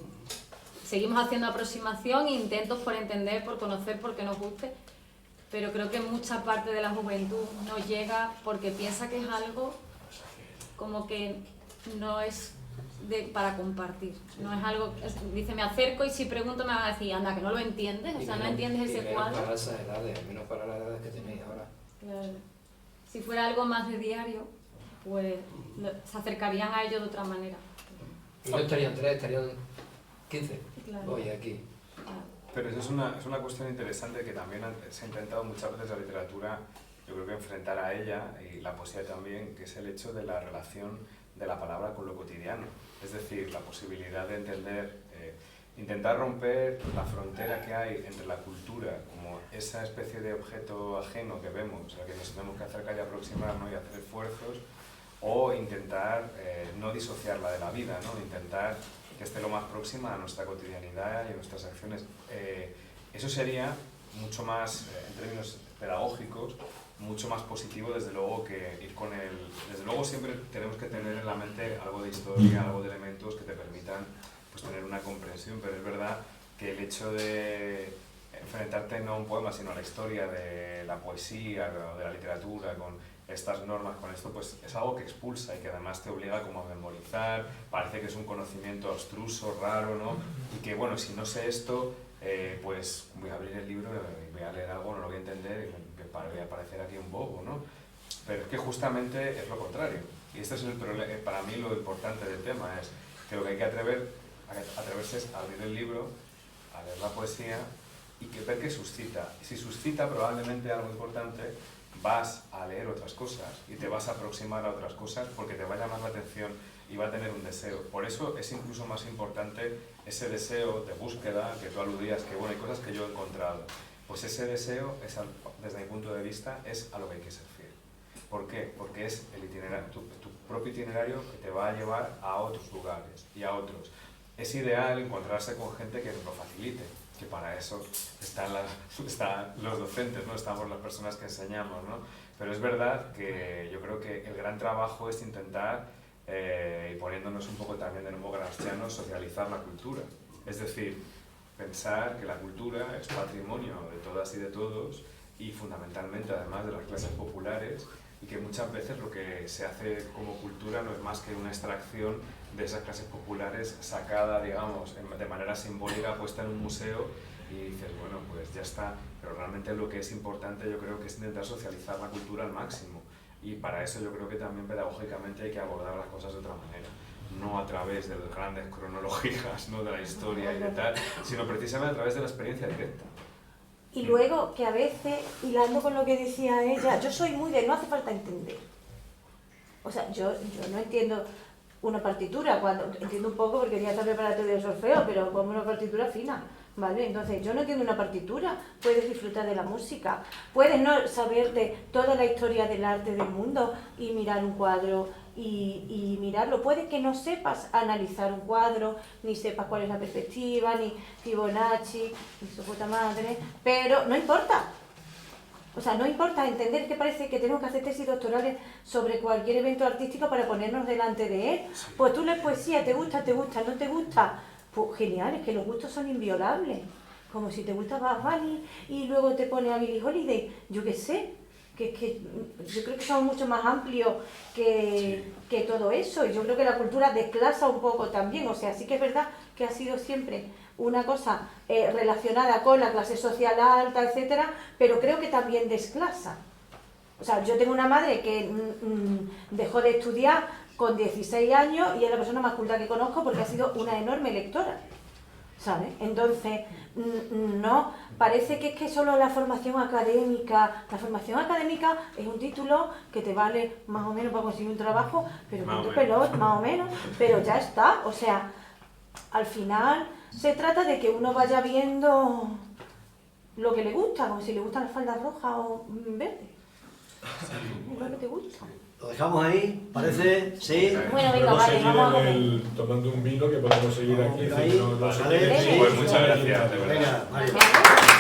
Seguimos haciendo aproximación, intentos por entender, por conocer, porque nos guste, pero creo que mucha parte de la juventud no llega porque piensa que es algo como que no es para compartir, no es algo, dice me acerco y si pregunto me van a decir, anda, que no lo entiendes, o sea, no entiendes ese cuadro. Para esas edades, menos para las edades que tenéis ahora. Claro. Si fuera algo más de diario, pues se acercarían a ello de otra manera. Y no estarían 3, estarían 15. Claro. Hoy aquí. Pero eso es una cuestión interesante que también se ha intentado muchas veces la literatura, yo creo que enfrentar a ella, y la poesía también, que es el hecho de la relación de la palabra con lo cotidiano. Es decir, la posibilidad de entender, intentar romper la frontera que hay entre la cultura como esa especie de objeto ajeno que vemos, a que nos tenemos que acercar y aproximarnos y hacer esfuerzos, o intentar no disociarla de la vida, ¿no? Intentar que esté lo más próxima a nuestra cotidianidad y a nuestras acciones. Eso sería mucho más, en términos pedagógicos, mucho más positivo desde luego que ir con el... Desde luego siempre tenemos que tener en la mente algo de historia, algo de elementos que te permitan pues, tener una comprensión, pero es verdad que el hecho de enfrentarte no a un poema, sino a la historia de la poesía o de la literatura, con estas normas, con esto, pues es algo que expulsa y que además te obliga como a memorizar, parece que es un conocimiento abstruso, raro, ¿no? Y que, bueno, si no sé esto, pues voy a abrir el libro y voy a leer algo, no lo voy a entender y voy a parecer aquí un bobo, ¿no? Pero es que justamente es lo contrario. Y este es el problema, para mí lo importante del tema es que lo que hay que atreverse es a abrir el libro, a leer la poesía y que ver qué suscita. Y si suscita probablemente algo importante, vas a leer otras cosas y te vas a aproximar a otras cosas porque te va a llamar la atención y va a tener un deseo. Por eso es incluso más importante ese deseo de búsqueda que tú aludías, que bueno, hay cosas que yo he encontrado. Pues ese deseo, desde mi punto de vista, es a lo que hay que ser fiel. ¿Por qué? Porque es el itinerario, tu propio itinerario que te va a llevar a otros lugares y a otros. Es ideal encontrarse con gente que nos lo facilite, que para eso están los docentes, ¿no? Estamos las personas que enseñamos, ¿no? Pero es verdad que yo creo que el gran trabajo es intentar, y poniéndonos un poco también de nuevo gramscianos, socializar la cultura. Es decir, pensar que la cultura es patrimonio de todas y de todos y fundamentalmente además de las clases populares y que muchas veces lo que se hace como cultura no es más que una extracción de esas clases populares sacada, digamos, de manera simbólica, puesta en un museo y dices, bueno, pues ya está, pero realmente lo que es importante yo creo que es intentar socializar la cultura al máximo y para eso yo creo que también pedagógicamente hay que abordar las cosas de otra manera, no a través de las grandes cronologías, ¿no? De la historia y de tal, sino precisamente a través de la experiencia directa. Y luego que a veces, hilando con lo que decía ella, yo soy muy de no hace falta entender. O sea, yo no entiendo una partitura, cuando entiendo un poco porque ya está preparatorio de solfeo, pero como una partitura fina, ¿vale? Entonces, yo no entiendo una partitura, puedes disfrutar de la música, puedes no saber de toda la historia del arte del mundo y mirar un cuadro y mirarlo. Puede que no sepas analizar un cuadro, ni sepas cuál es la perspectiva, ni Fibonacci, ni su puta madre, pero no importa. O sea, no importa entender que parece que tenemos que hacer tesis doctorales sobre cualquier evento artístico para ponernos delante de él. Pues tú lees poesía, te gusta, no te gusta. Pues genial, es que los gustos son inviolables. Como si te gusta Bad Bunny y luego te pone a Billie Holiday, yo qué sé. que yo creo que somos mucho más amplios que todo eso, y yo creo que la cultura desclasa un poco también, o sea, sí que es verdad que ha sido siempre una cosa relacionada con la clase social alta, etcétera, pero creo que también desclasa. O sea, yo tengo una madre que dejó de estudiar con 16 años y es la persona más culta que conozco porque ha sido una enorme lectora, ¿sabes? Entonces, no, parece que es que solo la formación académica es un título que te vale más o menos para conseguir un trabajo, pero punto pelot, más o menos, pero ya está, o sea, al final se trata de que uno vaya viendo lo que le gusta, como si le gustan las faldas rojas o verdes. Lo que te gusta. Lo dejamos ahí, parece, sí. Bueno, venga, Podemos vale, seguir vamos a en comer. tomando un vino que podemos seguir aquí. Ahí, No se vale. quede- Sí, Pues muchas gracias, de verdad. Venga, Mario. Venga.